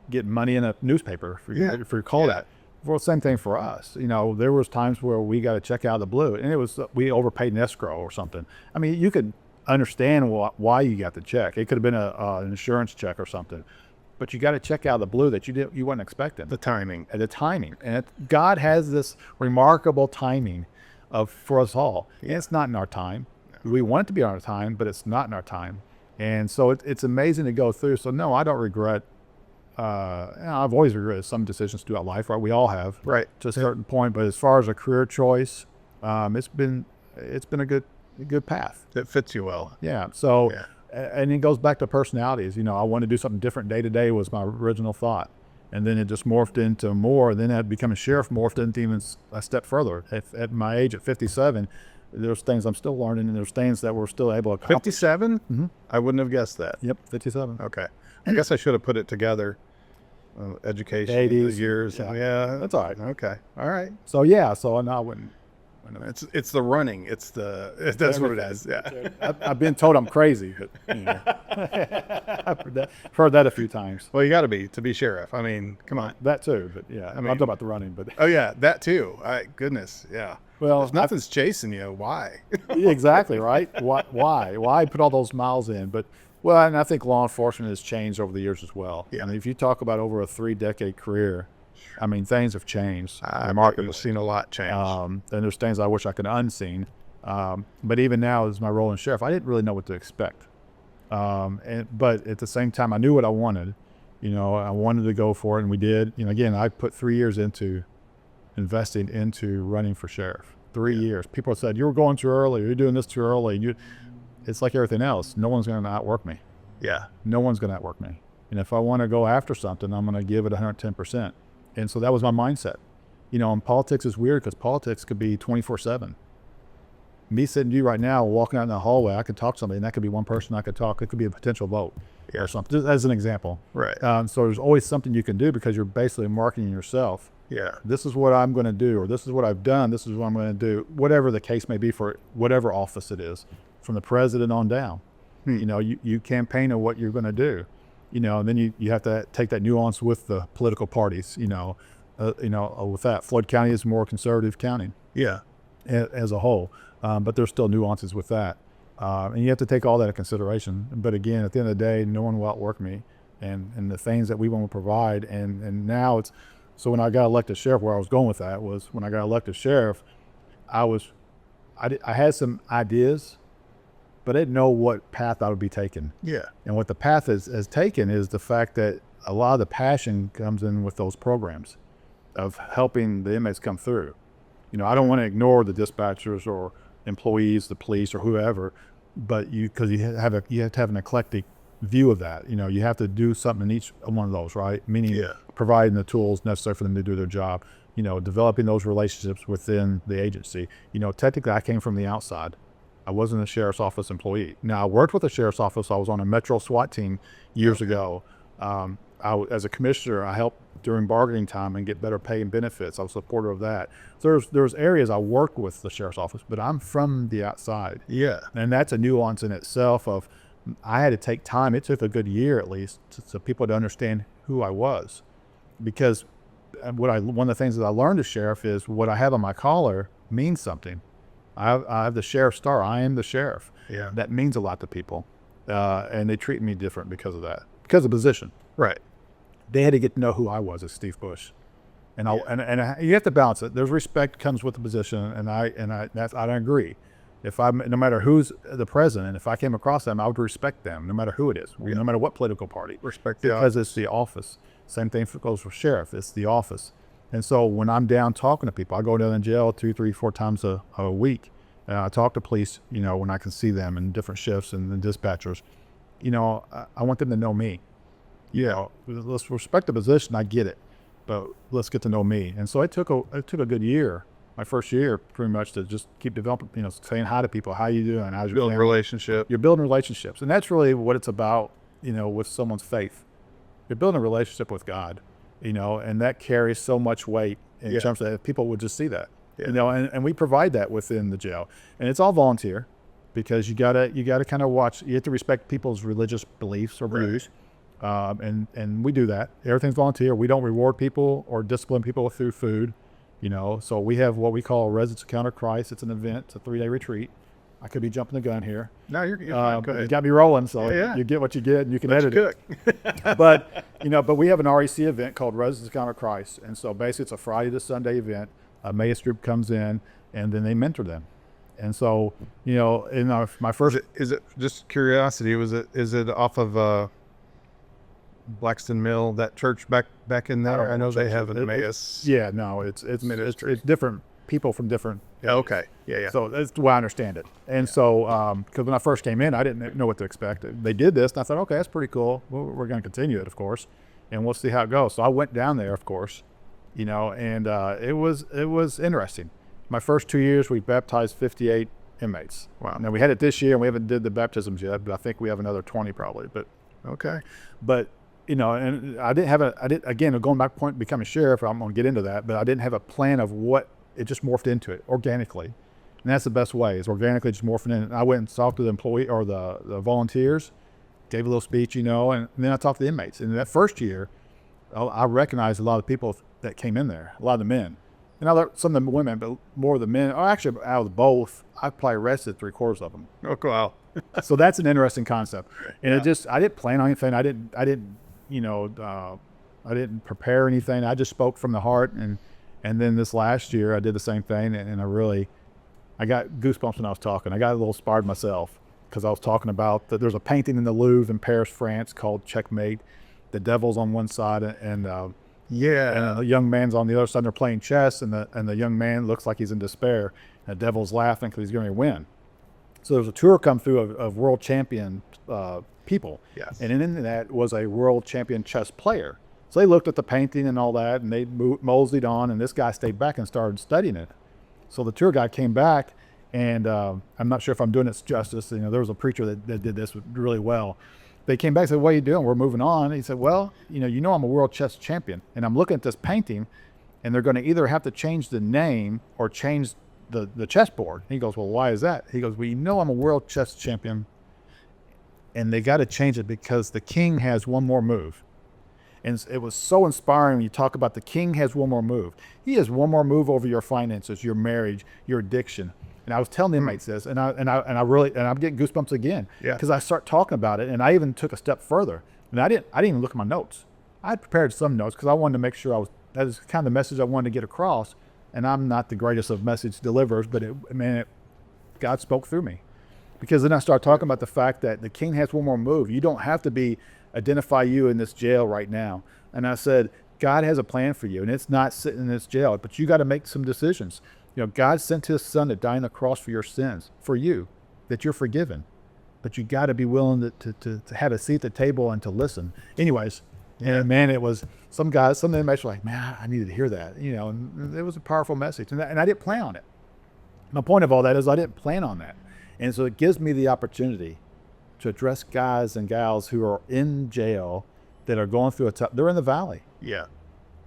getting money in a newspaper, if you call that. Well, same thing for us. There was times where we got a check out of the blue, and it was we overpaid an escrow or something. I mean, you could understand why you got the check. It could have been an insurance check or something, but you got a check out of the blue that you wasn't expecting. The timing. And God has this remarkable timing for us all. And it's not in our time. We want it to be in our time, but it's not in our time. And so it's amazing to go through. So no, I don't regret. I've always regretted some decisions throughout life, right? We all have, Right. to a certain point. But as far as a career choice, it's been a good path. That fits you well. Yeah. So, and it goes back to personalities. I want to do something different day to day was my original thought, and then it just morphed into more. Then that becoming a sheriff morphed into even a step further. At my age, at 57, there's things I'm still learning, and there's things that we're still able to accomplish. 57? Mm-hmm. I wouldn't have guessed that. Yep, 57. Okay. I guess I should have put it together. Education, 80s, years. yeah. Yeah. That's all right. Okay. All right. So no, I wouldn't. It's the running. That's what it is. Yeah. I've been told I'm crazy. But, I've heard that a few times. Well, you got to be sheriff. I mean, come on. That too, but yeah, I'm talking about the running. But Oh yeah, that too. Goodness, yeah. Well, if nothing's chasing you, why? exactly right. Why put all those miles in? But and I think law enforcement has changed over the years as well. Yeah. I mean, if you talk about over a 3-decade career, I mean, things have changed. The market has seen a lot change. And there's things I wish I could have unseen. But even now, as my role in sheriff, I didn't really know what to expect. But at the same time, I knew what I wanted. I wanted to go for it, and we did. Again, I put 3 years into investing into running for sheriff. 3 years. People said, "You're going too early. You're doing this too early." It's like everything else. No one's going to outwork me. Yeah. No one's going to outwork me. And if I want to go after something, I'm going to give it 110%. And so that was my mindset. And politics is weird because politics could be 24/7. Me sitting to you right now, walking out in the hallway, I could talk to somebody, and that could be one person I could talk. It could be a potential vote or something, just as an example. Right. So there's always something you can do because you're basically marketing yourself. Yeah. This is what I'm going to do, or this is what I've done. This is what I'm going to do, whatever the case may be for whatever office it is, from the president on down. You campaign on what you're going to do, and then you have to take that nuance with the political parties. With that, Floyd County is a more conservative county. Yeah. As a whole, but there's still nuances with that, and you have to take all that into consideration. But again, at the end of the day, no one will outwork me, and the things that we want to provide, and now it's. So when I got elected sheriff, where I was going with that was when I got elected sheriff, I had some ideas, but I didn't know what path I would be taking. Yeah. And what the path has taken is the fact that a lot of the passion comes in with those programs of helping the inmates come through. I don't want to ignore the dispatchers or employees, the police or whoever, but because you have to have an eclectic view of that. You have to do something in each one of those, right? Meaning providing the tools necessary for them to do their job, developing those relationships within the agency. Technically I came from the outside. I wasn't a sheriff's office employee. Now I worked with the sheriff's office. I was on a Metro SWAT team years ago. As a commissioner, I helped during bargaining time and get better pay and benefits. I was a supporter of that. So there's areas I worked with the sheriff's office, but I'm from the outside. Yeah. And that's a nuance in itself of I had to take time. It took a good year at least so people to understand who I was. Because one of the things that I learned as sheriff is what I have on my collar means something. I have the sheriff's star. I am the sheriff. Yeah. That means a lot to people. And they treat me different because of that. Because of position. Right. They had to get to know who I was as Steve Bush. And you have to balance it. There's respect comes with the position, and I agree. No matter who's the president, if I came across them, I would respect them, no matter who it is, no matter what political party. Respect because it's the office. Same thing goes for sheriff. It's the office. And so when I'm down talking to people, I go down in jail 2, 3, 4 times a week. I talk to police, when I can see them in different shifts and the dispatchers. I want them to know me. Let's respect the position. I get it, but let's get to know me. And so it took a good year, my first year, pretty much to just keep developing. Saying hi to people. How you doing? How's your building family? relationship. You're building relationships, and that's really what it's about. With someone's faith, you're building a relationship with God. And that carries so much weight in terms of people would just see that. Yeah. And we provide that within the jail, and it's all volunteer, because you gotta kind of watch. You have to respect people's religious beliefs or views. And we do that. Everything's volunteer. We don't reward people or discipline people through food, So we have what we call Residence Encounter Christ. It's an event. It's a 3-day retreat. I could be jumping the gun here. No, you're fine. Go ahead. You got me rolling, so you get what you get, and you can edit it. But we have an REC event called Residence Encounter Christ, and so basically it's a Friday to Sunday event. A Emmaus group comes in, and then they mentor them. And so, in my first, is it just curiosity? Is it off of Blackston Mill, that church back in there? I know they have an Emmaus. It's different people from different. Okay. Yeah. So that's the way I understand it. And so, because when I first came in, I didn't know what to expect. They did this, and I thought, okay, that's pretty cool. We're going to continue it, of course, and we'll see how it goes. So I went down there, of course, and it was interesting. My first 2 years, we baptized 58 inmates. Wow. Now we had it this year, and we haven't did the baptisms yet, but I think we have another 20 probably. But okay. But and I didn't have again, going back to becoming sheriff, I'm going to get into that, but I didn't have a plan of what it just morphed into it organically. And that's the best way, is organically just morphing in. And I went and talked to the employee or the volunteers, gave a little speech, and then I talked to the inmates. And that first year, I recognized a lot of people that came in there, a lot of the men. And I learned some of the women, but more of the men. Or actually, out of both, I probably arrested 3/4 of them. Oh, wow. So that's an interesting concept. And I didn't plan on anything. I didn't prepare anything. I just spoke from the heart. And then this last year, I did the same thing. And I got goosebumps when I was talking. I got a little inspired myself because I was talking about that there's a painting in the Louvre in Paris, France called Checkmate. The devil's on one side and a young man's on the other side. And they're playing chess, and the young man looks like he's in despair. And the devil's laughing because he's going to win. So there's a tour come through of world champion people. Yes. And in that was a world champion chess player. So they looked at the painting and all that, and they moseyed on, and this guy stayed back and started studying it. So the tour guide came back, and I'm not sure if I'm doing this justice. There was a preacher that did this really well. They came back and said, "What are you doing? We're moving on." And he said, "Well, I'm a world chess champion, and I'm looking at this painting, and they're going to either have to change the name or change the chessboard." And he goes, "Well, why is that?" He goes, "Well, I'm a world chess champion, and they got to change it because the king has one more move." And it was so inspiring when you talk about the king has one more move. He has one more move over your finances, your marriage, your addiction. And I was telling the inmates this, and I'm getting goosebumps again, because I start talking about it, and I even took a step further. And I didn't even look at my notes. I had prepared some notes because I wanted to make sure that is kind of the message I wanted to get across. And I'm not the greatest of message deliverers, but God spoke through me. Because then I started talking about the fact that the king has one more move. You don't have to identify you in this jail right now. And I said, God has a plan for you, and it's not sitting in this jail, but you got to make some decisions. God sent his son to die on the cross for your sins, for you, that you're forgiven. But you got to be willing to have a seat at the table and to listen. Anyways, and man, it was some of the inmates were like, "Man, I needed to hear that." And it was a powerful message, and I didn't plan on it. My point of all that is I didn't plan on that. And so it gives me the opportunity to address guys and gals who are in jail that are going through they're in the valley. Yeah.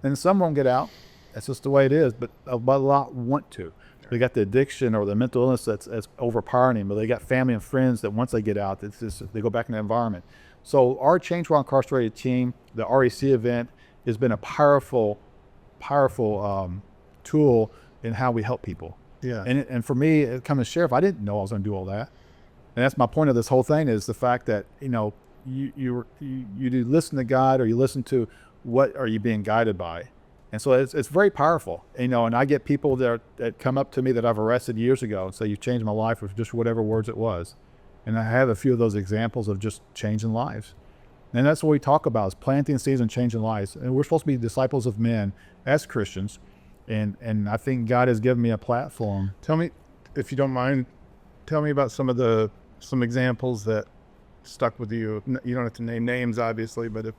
And some won't get out. That's just the way it is. But a lot want to. They got the addiction or the mental illness that's overpowering them. But they got family and friends that once they get out, they go back in the environment. So our Change While Incarcerated team, the REC event, has been a powerful tool in how we help people. Yeah. And for me, coming as sheriff, I didn't know I was going to do all that. And that's my point of this whole thing, is the fact that, you do listen to God, or you listen to what are you being guided by. And so it's very powerful, and I get people that come up to me that I've arrested years ago and say, "You've changed my life," with just whatever words it was. And I have a few of those examples of just changing lives. And that's what we talk about, is planting seeds and changing lives. And we're supposed to be disciples of men as Christians. And I think God has given me a platform. Tell me, if you don't mind, about some examples that stuck with you. You don't have to name names, obviously, but if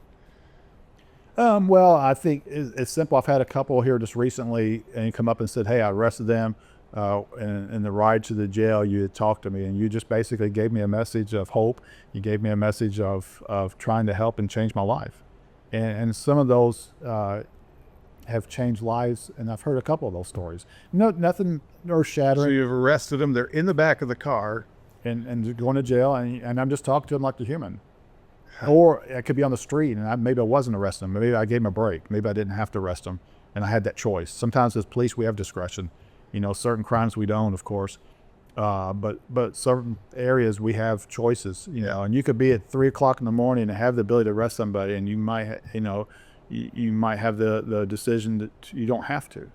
Well, I think it's simple. I've had a couple here just recently and come up and said, "Hey, I arrested them. In the ride to the jail, you had talked to me, and you just basically gave me a message of hope. You gave me a message of trying to help and change my life." And some of those have changed lives, and I've heard a couple of those stories. Nothing earth-shattering. So you've arrested them. They're in the back of the car. And going to jail, and I'm just talking to them like a human. Or I could be on the street, and maybe I wasn't arresting them. Maybe I gave them a break. Maybe I didn't have to arrest them, and I had that choice. Sometimes as police, we have discretion. Certain crimes we don't, of course. But certain areas we have choices. And you could be at 3:00 in the morning and have the ability to arrest somebody, and you might, you might have the decision that you don't have to.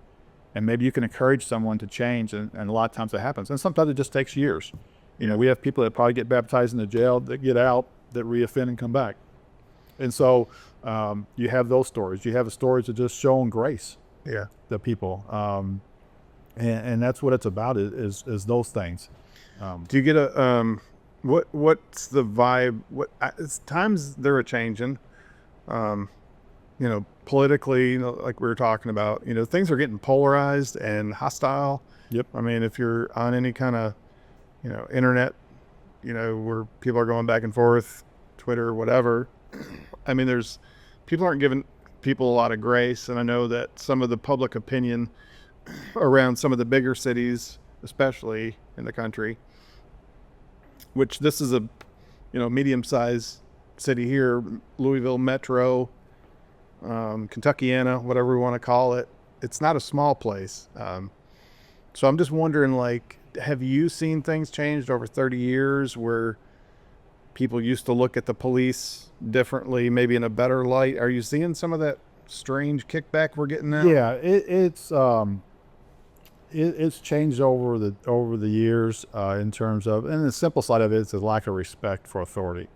And maybe you can encourage someone to change, and a lot of times it happens. And sometimes it just takes years. We have people that probably get baptized in the jail that get out, that reoffend and come back. And so you have those stories. You have the stories of just showing grace to people. And that's what it's about, is those things. Do you get what's the vibe? Times they're a-changing, politically, like we were talking about, things are getting polarized and hostile. Yep. I mean, if you're on any kind of, internet, where people are going back and forth, Twitter, whatever. I mean, people aren't giving people a lot of grace. And I know that some of the public opinion around some of the bigger cities, especially in the country, which this is a, medium-sized city here, Louisville Metro, Kentuckiana, whatever we want to call it. It's not a small place. So I'm just wondering, like, have you seen things changed over 30 years where people used to look at the police differently, maybe in a better light? Are you seeing some of that strange kickback we're getting now? Yeah, it's changed over the years in terms of, and the simple side of it is the lack of respect for authority.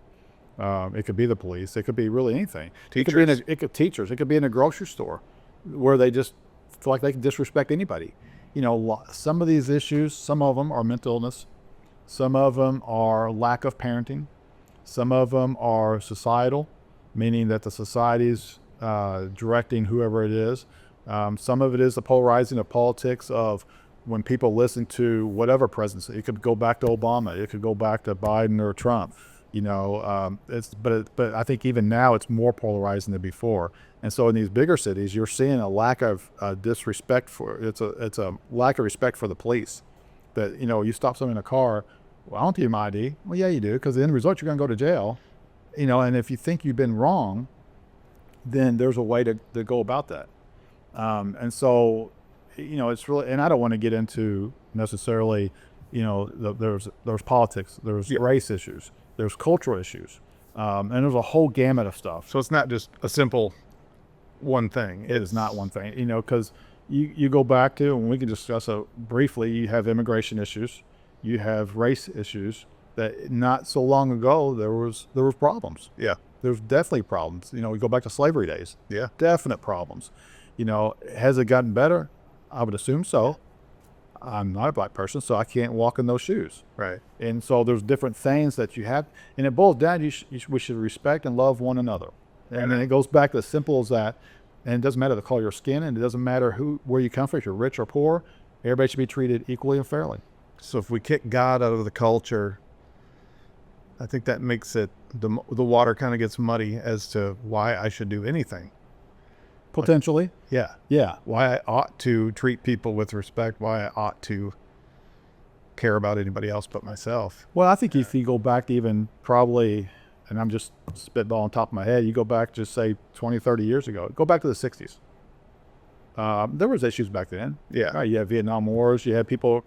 It could be the police. It could be really anything. Teachers. It could teachers. It could be in a grocery store where they just feel like they can disrespect anybody. Some of these issues, some of them are mental illness. Some of them are lack of parenting. Some of them are societal, meaning that the society's directing whoever it is. Some of it is the polarizing of politics of when people listen to whatever presidency. It could go back to Obama. It could go back to Biden or Trump. But I think even now it's more polarizing than before. And so in these bigger cities, you're seeing a lack of disrespect for it's a lack of respect for the police. That you stop someone in a car. Well, I don't need my ID. Well, yeah, you do, because the end result you're going to go to jail. And if you think you've been wrong, then there's a way to go about that. And so, it's really, and I don't want to get into necessarily, there's politics, there's race issues, there's cultural issues, and there's a whole gamut of stuff. So it's not just a simple one thing. It is not one thing, because you go back to, and we can discuss it briefly, you have immigration issues, you have race issues that not so long ago there was problems. Yeah. There's definitely problems. We go back to slavery days. Yeah. Definite problems. Has it gotten better? I would assume so. I'm not a black person, so I can't walk in those shoes. Right. And so there's different things that you have, and it boils down, we should respect and love one another. And then it goes back to as simple as that. And it doesn't matter the color of your skin, and it doesn't matter where you come from, if you're rich or poor, everybody should be treated equally and fairly. So if we kick God out of the culture, I think that makes it, the water kind of gets muddy as to why I should do anything. Potentially. Yeah. Yeah. Why I ought to treat people with respect, why I ought to care about anybody else but myself. Well, I think if you go back to even probably, and I'm just spitballing on top of my head, you go back just say 20, 30 years ago, go back to the 60s. There was issues back then. Yeah. Right, you had Vietnam Wars, you had people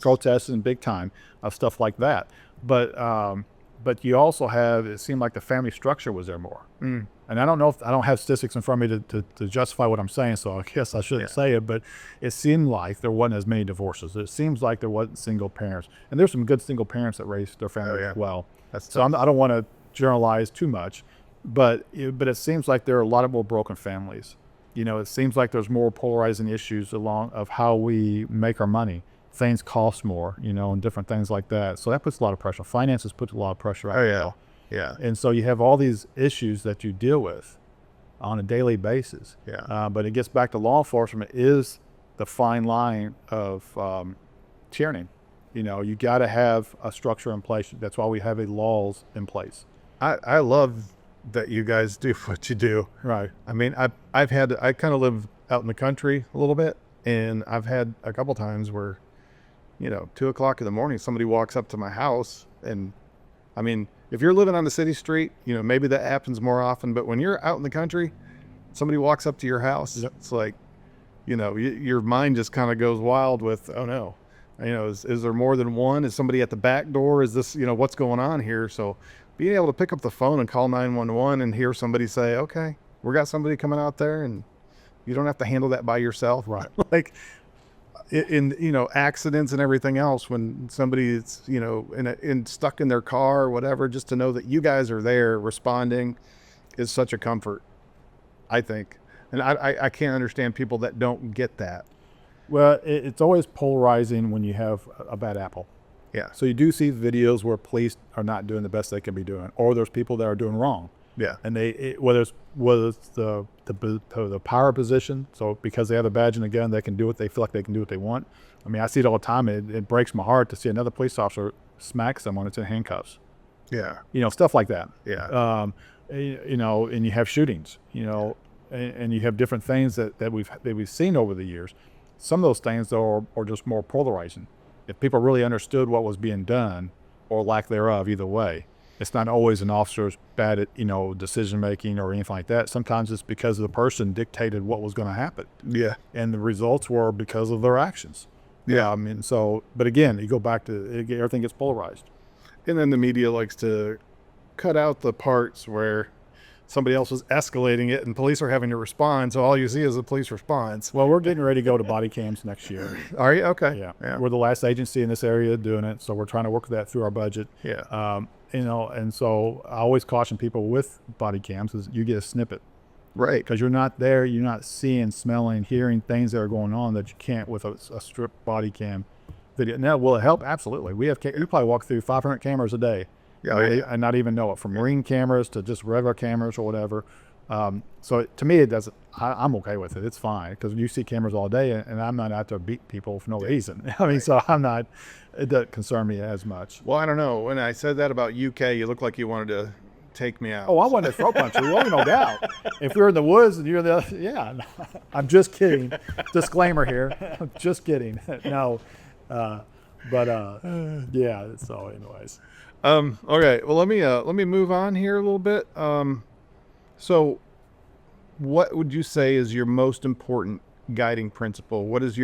protesting big time of stuff like that. But you also have, it seemed like the family structure was there more. Mm. And I don't know if, I don't have statistics in front of me to justify what I'm saying, so I guess I shouldn't say it, but it seemed like there wasn't as many divorces. It seems like there wasn't single parents. And there's some good single parents that raised their family well. So I don't want to generalize too much, but it seems like there are a lot of more broken families. It seems like there's more polarizing issues of how we make our money. Things cost more, and different things like that. So that puts a lot of pressure. Finances put a lot of pressure on people. Yeah. And so you have all these issues that you deal with on a daily basis. Yeah. But it gets back to law enforcement is the fine line of tyranny. You got to have a structure in place. That's why we have laws in place. I love that you guys do what you do. Right. I mean, I kind of live out in the country a little bit, and I've had a couple times where, 2:00 in the morning, somebody walks up to my house, and I mean, if you're living on the city street, maybe that happens more often, but when you're out in the country, somebody walks up to your house, it's like, your mind just kind of goes wild with, oh no, is there more than one? Is somebody at the back door? Is this, what's going on here? So being able to pick up the phone and call 911 and hear somebody say, okay, we got somebody coming out there, and you don't have to handle that by yourself. Right. Like in accidents and everything else, when somebody's in stuck in their car or whatever, just to know that you guys are there responding is such a comfort, I think. And I can't understand people that don't get that. Well, it's always polarizing when you have a bad apple. Yeah. So you do see videos where police are not doing the best they can be doing, or there's people that are doing wrong. Yeah. And whether it's the power position, so because they have a badge and a gun, they can do what they feel like they can do what they want. I mean, I see it all the time. It breaks my heart to see another police officer smack someone that's in handcuffs. Yeah. Stuff like that. Yeah. And you have shootings. And you have different things that we've seen over the years. Some of those things, though, are just more polarizing. If people really understood what was being done, or lack thereof, either way, it's not always an officer's bad at, decision making or anything like that. Sometimes it's because the person dictated what was going to happen. Yeah. And the results were because of their actions. Yeah. But again, you go back to everything gets polarized. And then the media likes to cut out the parts where somebody else was escalating it and police are having to respond. So all you see is the police response. Well, we're getting ready to go to body cams next year. Are you? Okay. Yeah. We're the last agency in this area doing it. So we're trying to work that through our budget. Yeah. And so I always caution people with body cams is you get a snippet. Right. Because you're not there, you're not seeing, smelling, hearing things that are going on that you can't with a stripped body cam video. Now, will it help? Absolutely. We probably walk through 500 cameras a day. Yeah. And not even know it, from Marine cameras to just regular cameras or whatever. So to me, it doesn't. I'm okay with it. It's fine because you see cameras all day, and I'm not out to beat people for no reason. So I'm not. It doesn't concern me as much. Well, I don't know. When I said that about UK, you looked like you wanted to take me out. Oh, I wanted to throw punch you. Well, no doubt. If we're in the woods and you're I'm just kidding. Disclaimer here. I'm just kidding. No, yeah. So, anyways. Okay. Well, let me move on here a little bit. So, what would you say is your most important guiding principle? What is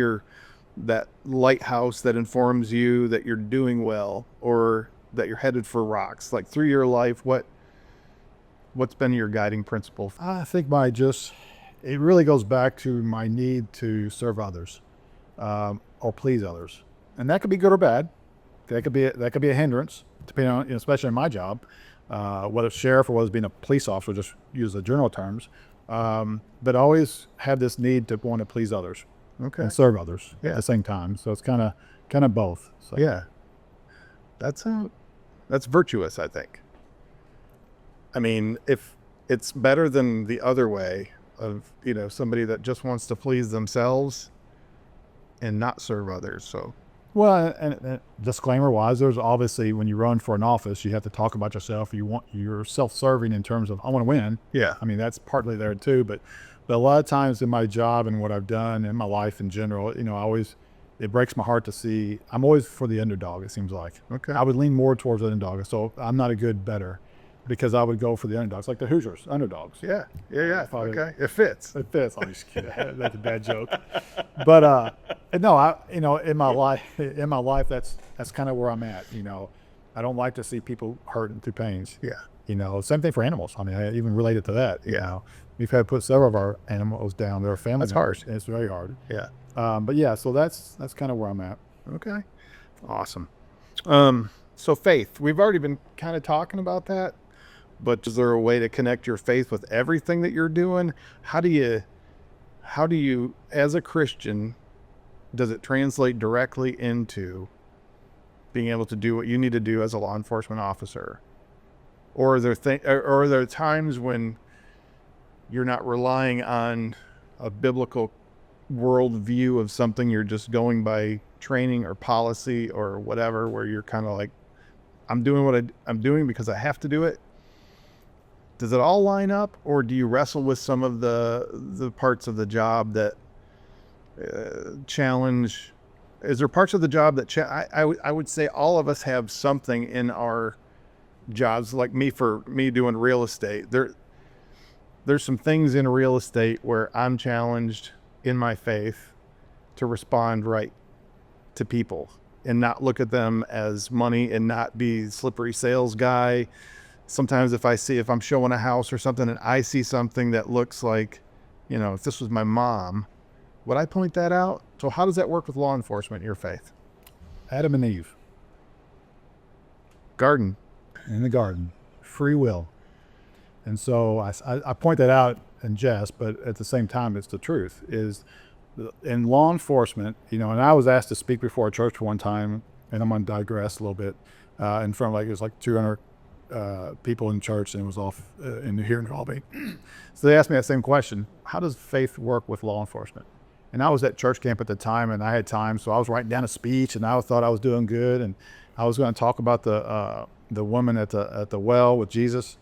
that lighthouse that informs you that you're doing well or that you're headed for rocks? Like through your life, what's been your guiding principle? I think it really goes back to my need to serve others, or please others, and that could be good or bad. That could be a hindrance, depending on, especially in my job, whether it's sheriff or whether it's being a police officer, just use the general terms. But I always have this need to want to please others, and serve others at the same time. So it's kind of both. So. Yeah, that's virtuous, I think. I mean, if it's better than the other way of, somebody that just wants to please themselves and not serve others. So, well, and disclaimer wise, there's obviously, when you run for an office, you have to talk about yourself. You're self-serving in terms of, I want to win. Yeah. I mean, that's partly there too, but a lot of times in my job and what I've done in my life in general, it breaks my heart to see, I'm always for the underdog, it seems like. Okay. I would lean more towards the underdog. So I'm not a good bettor, because I would go for the underdogs, like the Hoosiers, underdogs. Yeah. Okay. It fits. It fits. I'm just kidding. That's a bad joke. But no, in my life, that's kind of where I'm at. I don't like to see people hurt and through pains. Yeah. Same thing for animals. I mean, I even related to that. Yeah. We've had to put several of our animals down. They're family. That's harsh. It's very hard. Yeah. But yeah, so that's kind of where I'm at. Okay. Awesome. So faith, we've already been kind of talking about that, but is there a way to connect your faith with everything that you're doing? How do you, as a Christian, does it translate directly into being able to do what you need to do as a law enforcement officer? Or are there times when you're not relying on a biblical worldview of something, you're just going by training or policy or whatever, where you're kind of like, I'm doing what I'm doing because I have to do it? Does it all line up, or do you wrestle with some of the parts of the job that challenge? Is there parts of the job that I would say all of us have something in our jobs, like for me doing real estate. There's some things in real estate where I'm challenged in my faith to respond right to people and not look at them as money and not be slippery sales guy. Sometimes if I'm showing a house or something and I see something that looks like, if this was my mom, would I point that out? So how does that work with law enforcement in your faith? Adam and Eve. Garden. In the garden. Free will. And so I point that out in jest, but at the same time, it's the truth. Is in law enforcement, and I was asked to speak before a church one time, and I'm going to digress a little bit, in front of it was like 200 people in church, and it was off here in Albany. So they asked me that same question: how does faith work with law enforcement? And I was at church camp at the time, and I had time, so I was writing down a speech, and I thought I was doing good, and I was going to talk about the woman at the well with Jesus,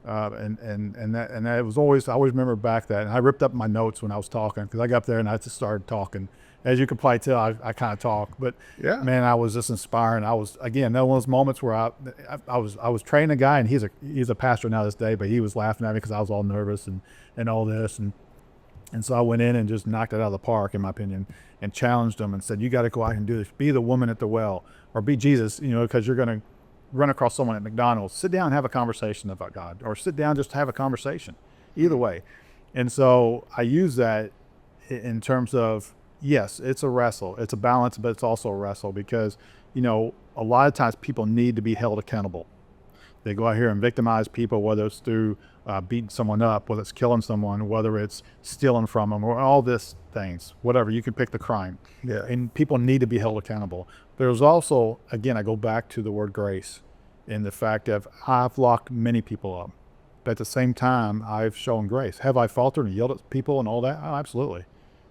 and that was always, I always remember back that, and I ripped up my notes when I was talking, because I got up there and I just started talking, as you can probably tell, I kind of talk, but Yeah. man, I was just inspiring. I was, again, that one of those moments where I was training a guy, and he's a pastor now this day, but he was laughing at me because I was all nervous and all this. And so I went in and just knocked it out of the park, in my opinion, and challenged him and said, you got to go out and do this. Be the woman at the well, or be Jesus, because you're going to run across someone at McDonald's. Sit down and have a conversation about God, or sit down just to have a conversation. Either way. And so I use that in terms of, yes, it's a wrestle. It's a balance, but it's also a wrestle because, a lot of times people need to be held accountable. They go out here and victimize people, whether it's through beating someone up, whether it's killing someone, whether it's stealing from them, or all this things, whatever. You can pick the crime. Yeah. And people need to be held accountable. There's also, again, I go back to the word grace and the fact of I've locked many people up. But at the same time, I've shown grace. Have I faltered and yelled at people and all that? Oh, absolutely.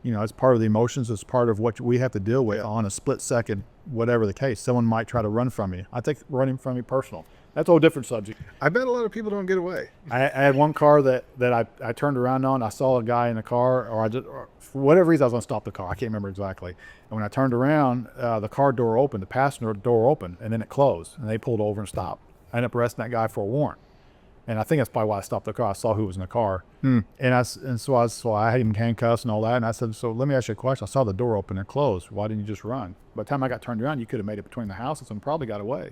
It's part of the emotions. It's part of what we have to deal with on a split second, whatever the case. Someone might try to run from me. I take running from me personal. That's a whole different subject. I bet a lot of people don't get away. I had one car that I turned around on. I saw a guy in the car, or for whatever reason, I was going to stop the car. I can't remember exactly. And when I turned around, the car door opened, the passenger door opened, and then it closed. And they pulled over and stopped. I ended up arresting that guy for a warrant. And I think that's probably why I stopped the car. I saw who was in the car. And so I had him handcuffs and all that. And I said, so let me ask you a question. I saw the door open and close. Why didn't you just run? By the time I got turned around, you could have made it between the houses and probably got away.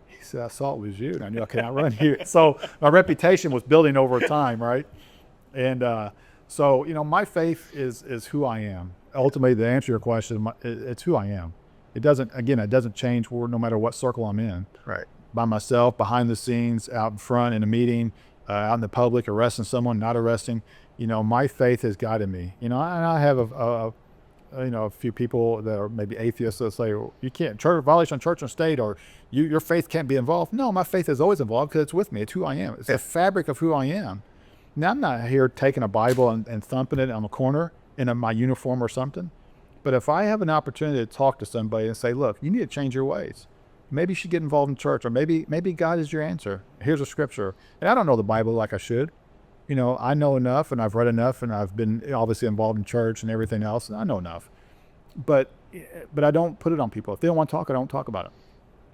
He said, I saw it was you. And I knew I could not run here. So my reputation was building over time, right? And so, my faith is who I am. Ultimately, to answer your question, it's who I am. It doesn't change no matter what circle I'm in. Right. By myself, behind the scenes, out in front in a meeting, out in the public, arresting someone, not arresting. My faith has guided me. And I have a few people that are maybe atheists that say, well, you can't, violation of church and state, or your faith can't be involved. No, my faith is always involved because it's with me. It's who I am. It's the fabric of who I am. Now, I'm not here taking a Bible and thumping it on the corner in my uniform or something. But if I have an opportunity to talk to somebody and say, look, you need to change your ways. Maybe you should get involved in church, or maybe God is your answer. Here's a scripture. And I don't know the Bible like I should. I know enough, and I've read enough, and I've been obviously involved in church and everything else, and I know enough. But I don't put it on people. If they don't want to talk, I don't talk about it.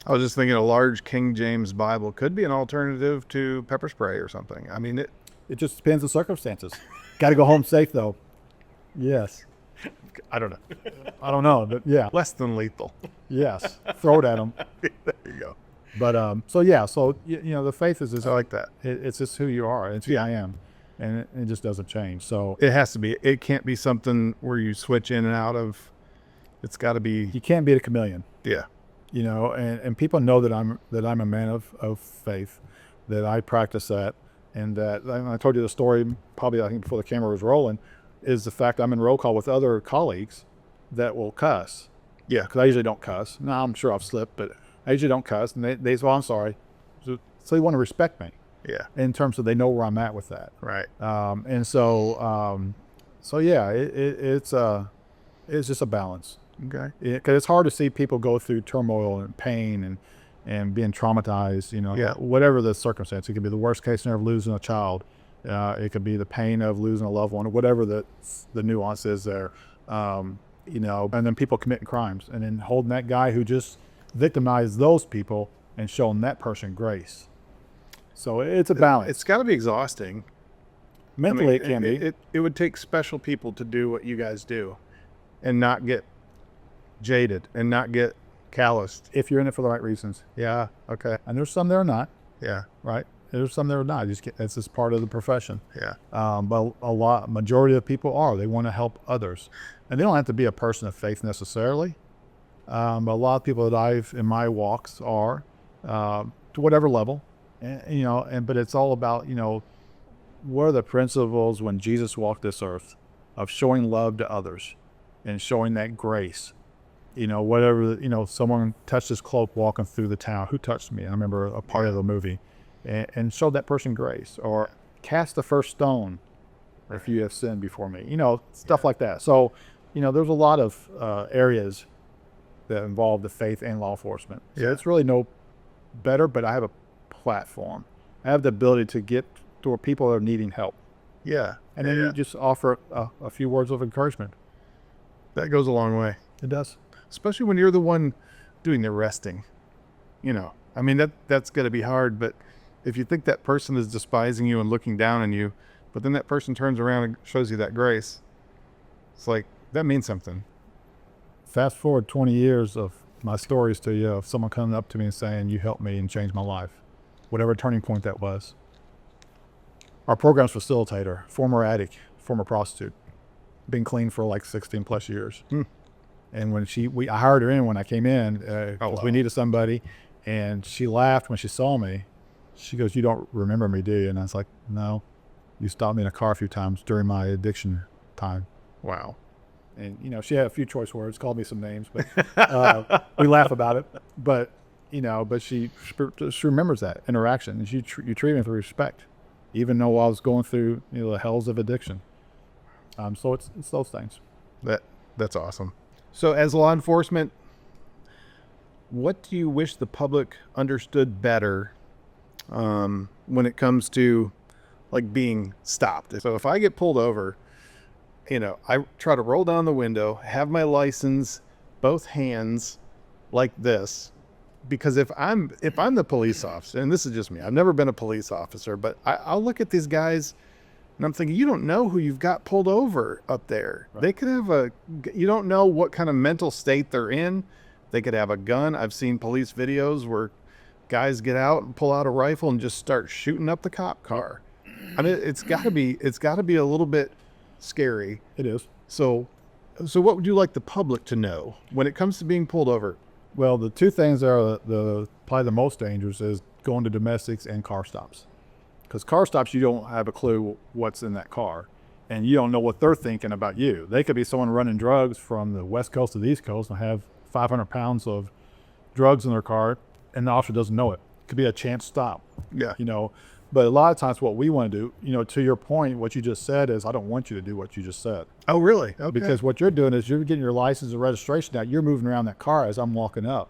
I was just thinking a large King James Bible could be an alternative to pepper spray or something. I mean, it just depends on circumstances. Got to go home safe, though. Yes. I don't know. I don't know, but yeah. Less than lethal. Yes. Throw it at them. There you go. But the faith is just, I like that. It's just who you are. It's who I am, and it just doesn't change. So It has to be. It can't be something where you switch in and out of. It's got to be. you can't be a chameleon. Yeah. And people know that I'm a man of faith, that I practice that, and that I told you the story probably I think before the camera was rolling, is the fact I'm in roll call with other colleagues that will cuss. Yeah. Because I usually don't cuss. Now, I'm sure I've slipped, but I usually don't cuss. And they say, well, I'm sorry. So they want to respect me Yeah. in terms of they know where I'm at with that. Right. It's just a balance. Okay. Because it's hard to see people go through turmoil and pain and being traumatized, Yeah. whatever the circumstance. It could be the worst case scenario of losing a child. It could be the pain of losing a loved one, or whatever the nuance is there. And then people committing crimes, and then holding that guy who just victimized those people and showing that person grace. So it's a balance. It's got to be exhausting. Mentally, it can be. It would take special people to do what you guys do and not get jaded and not get calloused. If you're in it for the right reasons. Yeah. Okay. And there's some that are not, Yeah. right? There's some that are not. It's just part of the profession. Yeah. But majority of people are. They want to help others. And they don't have to be a person of faith necessarily. But a lot of people that I've, in my walks, are to whatever level. But it's all about, what are the principles when Jesus walked this earth of showing love to others and showing that grace. Someone touched his cloak walking through the town. Who touched me? I remember a part of the movie. And showed that person grace, or cast the first stone if you have sinned before me, stuff like that. So, there's a lot of areas that involve the faith and law enforcement. So it's really no better, but I have a platform. I have the ability to get to where people are needing help. Yeah. And then you just offer a few words of encouragement. That goes a long way. It does. Especially when you're the one doing the arresting. You know, I mean, that's got to be hard, but if you think that person is despising you and looking down on you, but then that person turns around and shows you that grace, it's like, that means something. Fast forward 20 years of my stories to you, of someone coming up to me and saying, you helped me and changed my life, whatever turning point that was. Our program's facilitator, former addict, former prostitute, been clean for like 16 plus years. And when I hired her in when I came in, because we needed somebody, and she laughed when she saw me. She goes, "You don't remember me, do you?" And I was like, "No, you stopped me in a car a few times during my addiction time." Wow. And, you know, she had a few choice words, called me some names, but we laugh about it. But, you know, but she remembers that interaction, and you treat me with respect, even though I was going through, you know, the hells of addiction. So it's those things. That's awesome. So as law enforcement, what do you wish the public understood better when it comes to like being stopped? So if I get pulled over, you know, I try to roll down the window, have my license, both hands like this, because if I'm the police officer, and this is just me, I've never been a police officer, but I'll look at these guys and I'm thinking, you don't know who you've got pulled over up there. Right. They could have you don't know what kind of mental state they're in. They could have a gun. I've seen police videos where guys get out and pull out a rifle and just start shooting up the cop car. I mean, it's got to be a little bit scary. It is. So what would you like the public to know when it comes to being pulled over? Well, the two things that are probably the most dangerous is going to domestics and car stops. Because car stops, you don't have a clue what's in that car, and you don't know what they're thinking about you. They could be someone running drugs from the West Coast to the East Coast and have 500 pounds of drugs in their car, and the officer doesn't know it. It could be a chance stop. Yeah. You know, but a lot of times what we want to do, you know, to your point, what you just said is, I don't want you to do what you just said. Oh, really? Okay. Because what you're doing is you're getting your license and registration out. You're moving around that car as I'm walking up.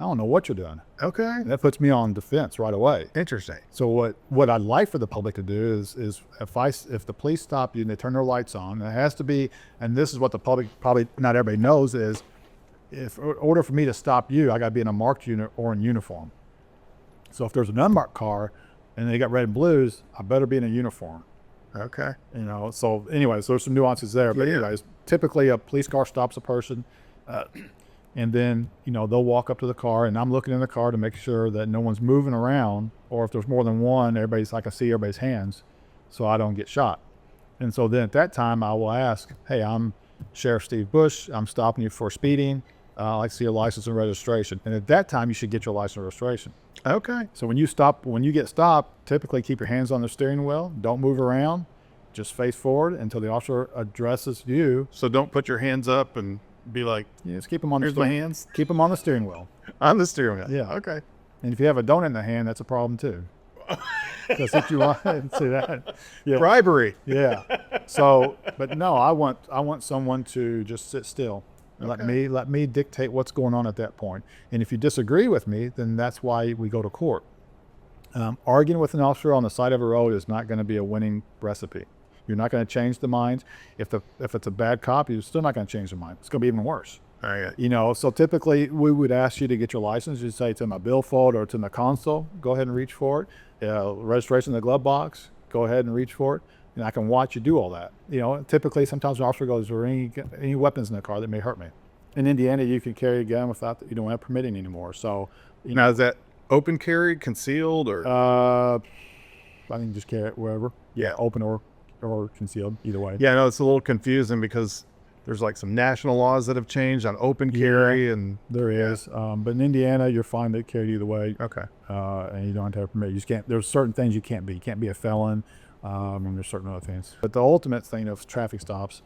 I don't know what you're doing. Okay. And that puts me on defense right away. Interesting. So what I'd like for the public to do is if the police stop you and they turn their lights on, it has to be, and this is what the public probably not everybody knows, is in order for me to stop you, I got to be in a marked unit or in uniform. So if there's an unmarked car and they got red and blues, I better be in a uniform. Okay. You know, so anyways, there's some nuances there. But anyways, typically a police car stops a person, and then, you know, they'll walk up to the car, and I'm looking in the car to make sure that no one's moving around, or if there's more than one, I can see everybody's hands so I don't get shot. And so then at that time, I will ask, "Hey, I'm Sheriff Steve Bush. I'm stopping you for speeding. I'd like to see your license and registration." And at that time, you should get your license and registration. Okay. So when you get stopped, typically keep your hands on the steering wheel. Don't move around. Just face forward until the officer addresses you. So don't put your hands up and be like, Yeah, just keep them on here's my hands. Keep them on the steering wheel. On the steering wheel. Yeah. Okay. And if you have a donut in the hand, that's a problem too. Because if you want to see that, yeah, Bribery. yeah. So, but no, I want someone to just sit still and let me dictate what's going on at that point. And if you disagree with me, then that's why we go to court. Arguing with an officer on the side of a road is not going to be a winning recipe. You're not going to change the minds. If it's a bad cop, you're still not going to change the mind. It's going to be even worse. All right. You know, so typically we would ask you to get your license. You say it's in my billfold or it's in the console. Go ahead and reach for it. Registration in the glove box. Go ahead and reach for it. And I can watch you do all that. You know, typically sometimes an officer goes, "Are any weapons in the car that may hurt me?" In Indiana, you can carry a gun without you don't have permitting anymore. So Now, is that open carry, concealed, or? I think just carry it wherever. Yeah. Open or concealed, either way. Yeah, no, it's a little confusing because there's like some national laws that have changed on open carry, and There is, but in Indiana, you're fine to carry either way. okay. And you don't have to have a permit. You just can't. There's certain things you can't be. You can't be a felon, and there's certain other things. But the ultimate thing of traffic stops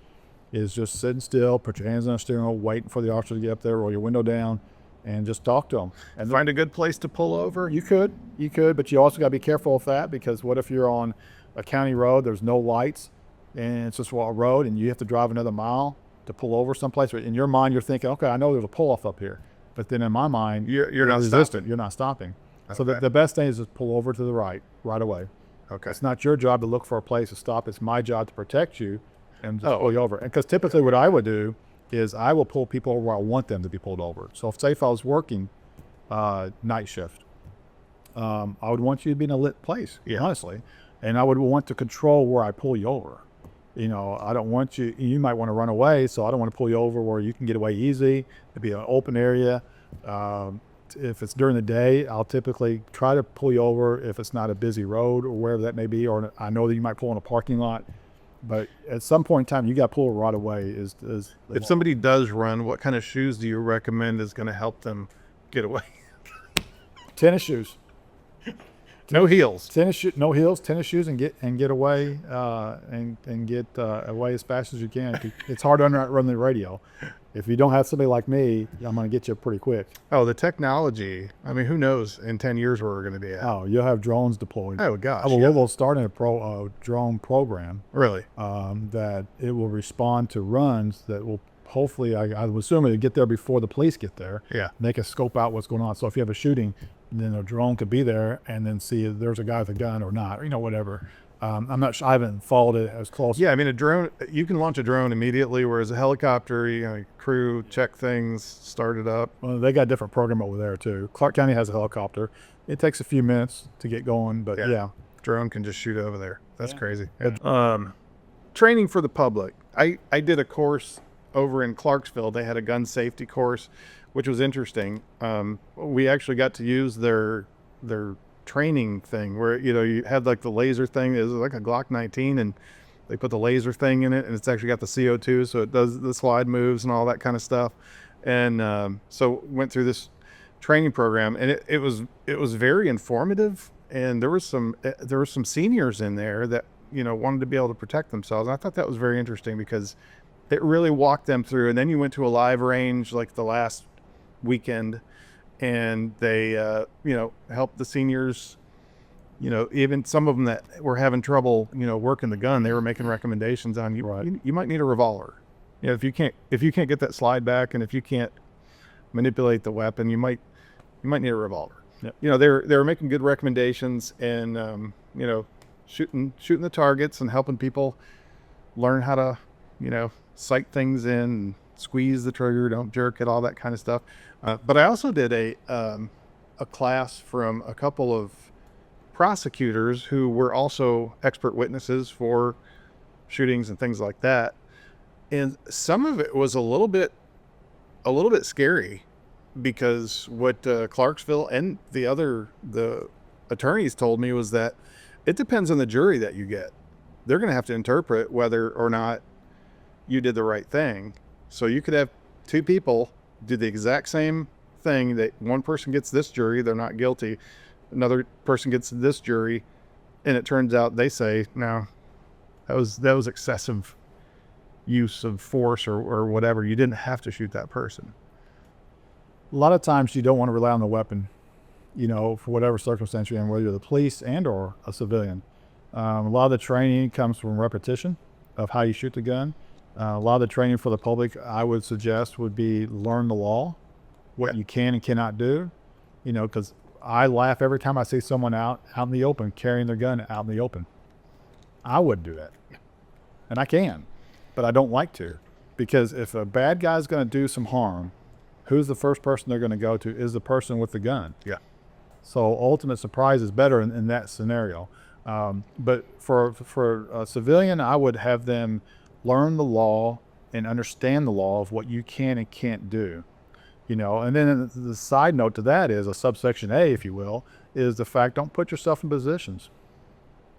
is just sitting still, put your hands on the steering wheel, waiting for the officer to get up there, roll your window down, and just talk to them. And Find a good place to pull over. you could, but you also got to be careful with that, because what if you're on a county road, there's no lights, and it's just a road, and you have to drive another mile to pull over someplace. In your mind, you're thinking, okay, I know there's a pull-off up here. But then in my mind, You're not resistant. stopping. You're not stopping. So Okay. the best thing is to pull over to the right away. Okay. It's not your job to look for a place to stop. It's my job to protect you and just pull you over. And because typically what I would do is I will pull people over where I want them to be pulled over. So if I was working night shift, I would want you to be in a lit place, honestly, and I would want to control where I pull you over. I don't want you might want to run away, so I don't want to pull you over where you can get away easy. It'd be an open area. If it's during the day, I'll typically try to pull you over if it's not a busy road or wherever that may be, or I know that you might pull in a parking lot. But at some point in time, you got to pull right away. If somebody does run, what kind of shoes do you recommend is going to help them get away? Tennis shoes. No heels. No heels. Tennis shoes, and get away and get away as fast as you can. It's hard to run the radio. If you don't have somebody like me, I'm going to get you pretty quick. Oh, the technology. I mean, who knows in 10 years where we're going to be at? Oh, you'll have drones deployed. Oh, gosh. We'll start a drone program. Really? That it will respond to runs that will hopefully, I would assume it'll get there before the police get there. Yeah. They can scope out what's going on. So if you have a shooting, then a drone could be there and then see if there's a guy with a gun or not, or, whatever. I'm not sure. I haven't followed it as close. Yeah, I mean, a drone, you can launch a drone immediately, whereas a helicopter, crew, check things, start it up. Well, they got a different program over there, too. Clark County has a helicopter. It takes a few minutes to get going, but yeah. Drone can just shoot over there. That's crazy. Training for the public. I did a course over in Clarksville. They had a gun safety course, which was interesting. We actually got to use their training thing where you had like the laser thing. It was like a Glock 19, and they put the laser thing in it, and it's actually got the CO2, so it does the slide moves and all that kind of stuff. And so went through this training program, and it was very informative. And there were some seniors in there that wanted to be able to protect themselves. And I thought that was very interesting because it really walked them through. And then you went to a live range like the last weekend, and they helped the seniors, even some of them that were having trouble working the gun, they were making recommendations on you might need a revolver. If you can't get that slide back, and if you can't manipulate the weapon, you might need a revolver. Yep. They were making good recommendations, and shooting the targets and helping people learn how to sight things in, squeeze the trigger, don't jerk it, all that kind of stuff. But I also did a class from a couple of prosecutors who were also expert witnesses for shootings and things like that. And some of it was a little bit scary, because what Clarksville and the attorneys told me was that it depends on the jury that you get. They're going to have to interpret whether or not you did the right thing. So you could have two people do the exact same thing, that one person gets this jury, they're not guilty. Another person gets this jury, and it turns out they say, no, that was excessive use of force or whatever. You didn't have to shoot that person. A lot of times you don't want to rely on the weapon, for whatever circumstance you're in, whether you're the police and or a civilian. A lot of the training comes from repetition of how you shoot the gun. A lot of the training for the public, I would suggest, would be learn the law, what you can and cannot do. Because I laugh every time I see someone out in the open, carrying their gun out in the open. I wouldn't do that. And I can, but I don't like to. Because if a bad guy's going to do some harm, who's the first person they're going to go to is the person with the gun. Yeah. So ultimate surprise is better in that scenario. But for a civilian, I would have them learn the law and understand the law of what you can and can't do. And then the side note to that is a subsection A, if you will, is the fact, don't put yourself in positions.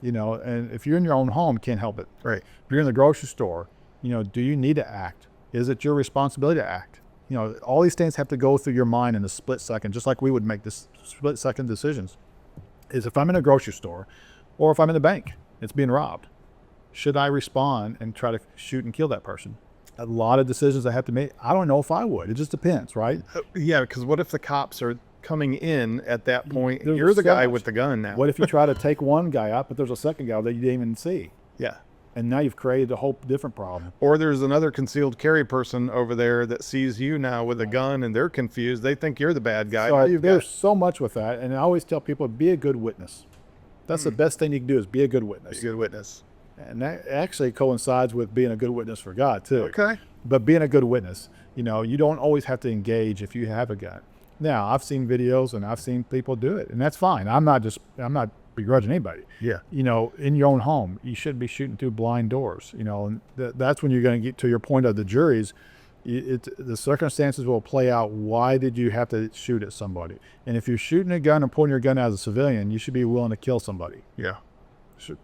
And if you're in your own home, you can't help it. Right. If you're in the grocery store, do you need to act? Is it your responsibility to act? All these things have to go through your mind in a split second, just like we would make this split second decisions. Is if I'm in a grocery store or if I'm in the bank, it's being robbed, should I respond and try to shoot and kill that person? A lot of decisions I have to make. I don't know if I would. It just depends, right? Yeah, because what if the cops are coming in at that point? There's You're the so guy much. with the gun now. What if you try to take one guy out, but there's a second guy that you didn't even see? Yeah. And now you've created a whole different problem. Or there's another concealed carry person over there that sees you now with a gun, and they're confused. They think you're the bad guy. So there's so much with that. And I always tell people, be a good witness. That's the best thing you can do, is be a good witness. Be a good witness. And that actually coincides with being a good witness for God, too. Okay. but being a good witness. You don't always have to engage if you have a gun. Now, I've seen videos and I've seen people do it, and that's fine. I'm not begrudging anybody. Yeah. In your own home, you shouldn't be shooting through blind doors. And that's when you're going to get to your point of the juries. The circumstances will play out. Why did you have to shoot at somebody? And if you're shooting a gun and pulling your gun out as a civilian, you should be willing to kill somebody. Yeah.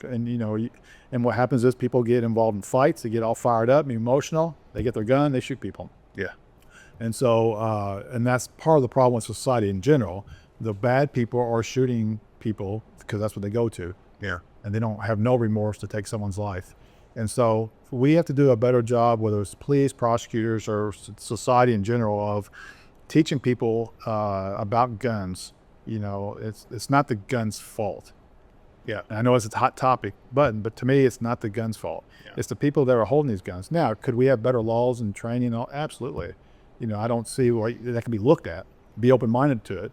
And and what happens is people get involved in fights. They get all fired up, emotional. They get their gun, they shoot people. Yeah. And so, and that's part of the problem with society in general. The bad people are shooting people because that's what they go to. Yeah. And they don't have no remorse to take someone's life. And so we have to do a better job, whether it's police, prosecutors, or society in general, of teaching people about guns. It's not the gun's fault. Yeah. And I know it's a hot topic, but to me, it's not the gun's fault. Yeah. It's the people that are holding these guns. Now, could we have better laws and training? Absolutely. I don't see why that can be looked at. Be open-minded to it.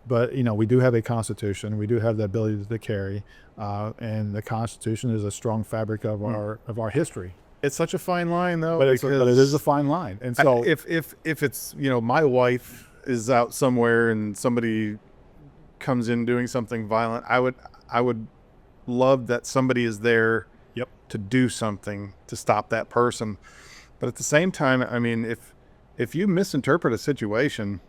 But, we do have a Constitution. We do have the ability to carry. And the Constitution is a strong fabric of our history. It's such a fine line, though. But it is a fine line. And so if it's, my wife is out somewhere and somebody comes in doing something violent, I would love that somebody is there to do something to stop that person. But at the same time, I mean, if you misinterpret a situation,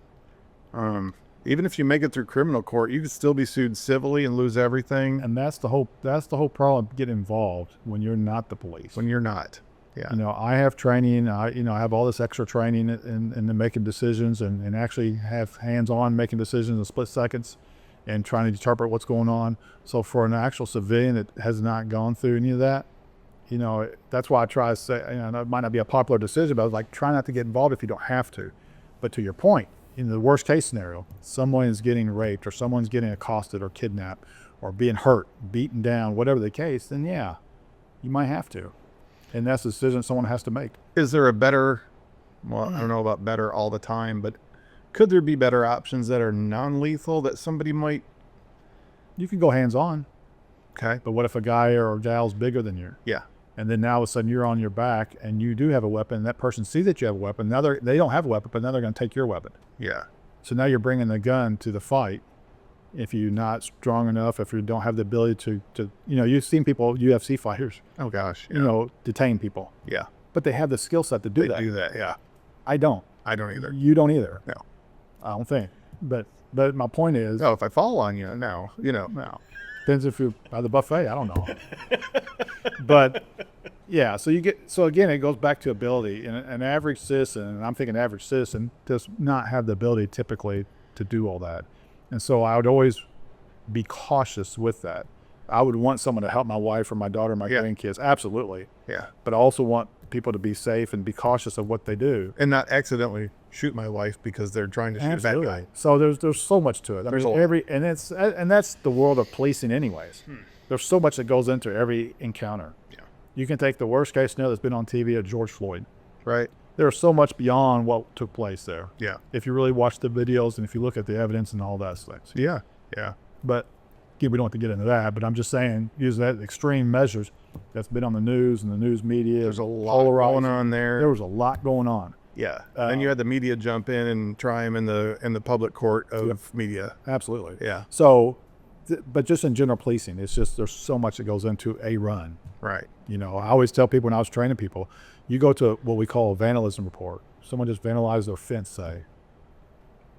even if you make it through criminal court, you could still be sued civilly and lose everything. And that's the whole problem. Get involved when you're not the police. When you're not. Yeah. I have training. I have all this extra training in making decisions and actually have hands-on making decisions in split seconds and trying to interpret what's going on. So for an actual civilian that has not gone through any of that, that's why I try to say, it might not be a popular decision, but I was like, try not to get involved if you don't have to. But to your point, in the worst case scenario, someone is getting raped or someone's getting accosted or kidnapped or being hurt, beaten down, whatever the case, then yeah, you might have to. And that's a decision someone has to make. Is there a better, I don't know about better all the time, but could there be better options that are non-lethal that somebody might? You can go hands-on. Okay. But what if a guy or a gal's bigger than you? Yeah. And then now all of a sudden you're on your back and you do have a weapon. And that person sees that you have a weapon. Now they don't have a weapon, but now they're going to take your weapon. Yeah. So now you're bringing the gun to the fight. If you're not strong enough, if you don't have the ability to you've seen people, UFC fighters. Oh gosh. Yeah. Detain people. Yeah. But they have the skill set to do that. They do that. Yeah. I don't. I don't either. You don't either. No. I don't think. But my point is. No, if I fall on you, no. No. Depends if you're by the buffet. I don't know. But yeah, so again, it goes back to ability. And an average citizen, and I'm thinking average citizen, does not have the ability typically to do all that. And so I would always be cautious with that. I would want someone to help my wife or my daughter or my grandkids. Absolutely. Yeah. But I also want people to be safe and be cautious of what they do. And not accidentally shoot my wife because they're trying to shoot that guy. So there's so much to it. And that's the world of policing anyways. There's so much that goes into every encounter. Yeah. You can take the worst case scenario that's been on TV of George Floyd. Right. There's so much beyond what took place there. Yeah. If you really watch the videos and if you look at the evidence and all that stuff. Yeah. Yeah. But again, we don't have to get into that, but I'm just saying, use that extreme measures that's been on the news and the news media. There's a lot going on there. There was a lot going on. Yeah. Then you had the media jump in and try him in the public court of media. Absolutely. Yeah. So, but just in general policing, it's just there's so much that goes into a run. Right. I always tell people when I was training people, you go to what we call a vandalism report. Someone just vandalized their fence, say.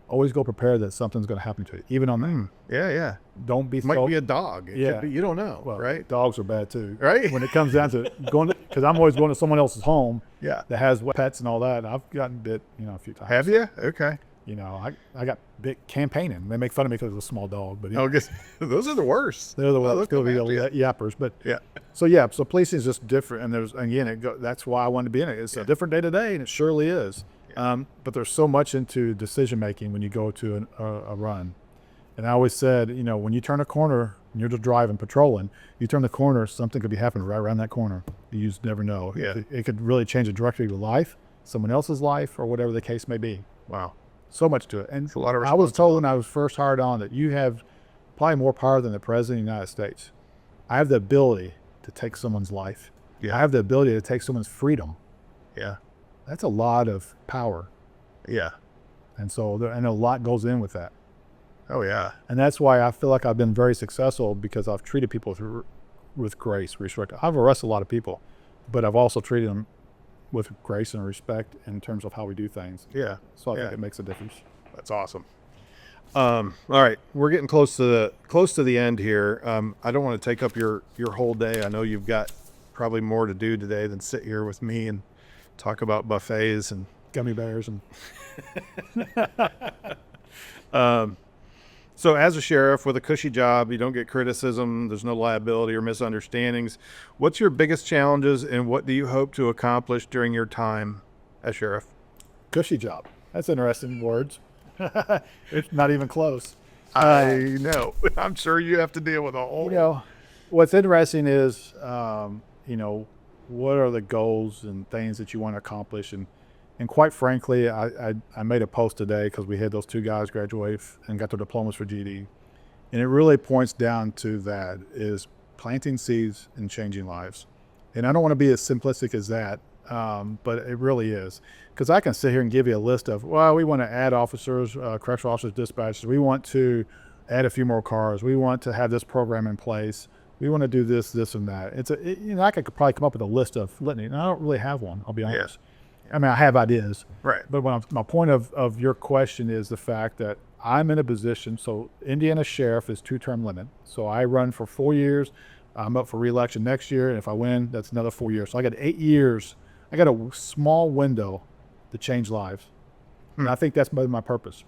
Always go prepared that something's going to happen to you, even on that. Yeah, yeah. Don't be Might be a dog. It could be, you don't know, well, right? Dogs are bad too, right? When it comes down to going, because I'm always going to someone else's home, that has pets and all that. And I've gotten bit, a few times. Have you? Okay. I got bit campaigning. They make fun of me because it was a small dog, but those are the worst. They're the ones that be yappers. But so policing is just different, and that's why I wanted to be in it. It's a different day to day, and it surely is. But there's so much into decision making when you go to a run. And I always said, when you turn a corner and you're just driving, patrolling, you turn the corner, something could be happening right around that corner. You just never know. Yeah. It could really change the trajectory of your life, someone else's life, or whatever the case may be. Wow. So much to it. And it's a lot of I was told when I was first hired on that you have probably more power than the President of the United States. I have the ability to take someone's life. Yeah. I have the ability to take someone's freedom. Yeah. That's a lot of power. Yeah. And so and a lot goes in with that. Oh yeah. And that's why I feel like I've been very successful, because I've treated people with grace, respect. I've arrested a lot of people, but I've also treated them with grace and respect in terms of how we do things. Yeah. So I think it makes a difference. That's awesome. All right, we're getting close to the end here. I don't want to take up your whole day. I know you've got probably more to do today than sit here with me and talk about buffets and Gummy bears and so as a sheriff with a cushy job, you don't get criticism, there's no liability or misunderstandings. What's your biggest challenges and what do you hope to accomplish during your time as sheriff? cushy job. That's interesting words. It's not even close. I know. I'm sure you have to deal with a whole... You know, what's interesting is, you know, what are the goals and things that you want to accomplish? And quite frankly, I made a post today because we had those 2 guys graduate and got their diplomas for GD. And it really points down to that, is planting seeds and changing lives. And I don't want to be as simplistic as that, but it really is. Because I can sit here and give you a list of, well, we want to add officers, correctional officers, dispatchers. We want to add a few more cars. We want to have this program in place. We want to do this, this, and that. You know, I could probably come up with a list of litany, and I don't really have one, I'll be honest. I mean, I have ideas. Right. But my point of your question is the fact that I'm in a position, so Indiana sheriff is 2-term limit. So I run for 4 years. I'm up for re-election next year, and if I win, that's another 4 years. So I got 8 years. I got a small window to change lives. And I think that's my purpose.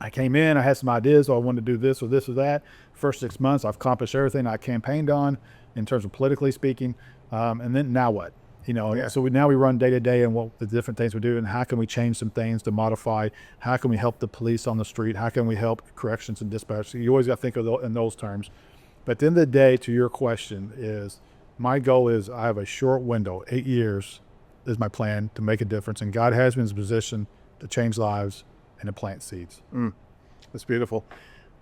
I came in, I had some ideas, I wanted to do this or this or that. First 6 months, I've accomplished everything I campaigned on in terms of politically speaking. And then now what? You know, so now we run day to day and what the different things we do, and how can we change some things to modify? How can we help the police on the street? How can we help corrections and dispatch? So you always got to think of in those terms. But at the end of the day, to your question, is my goal is I have a short window, 8 years is my plan to make a difference. And God has me in a position to change lives and to plant seeds. That's beautiful.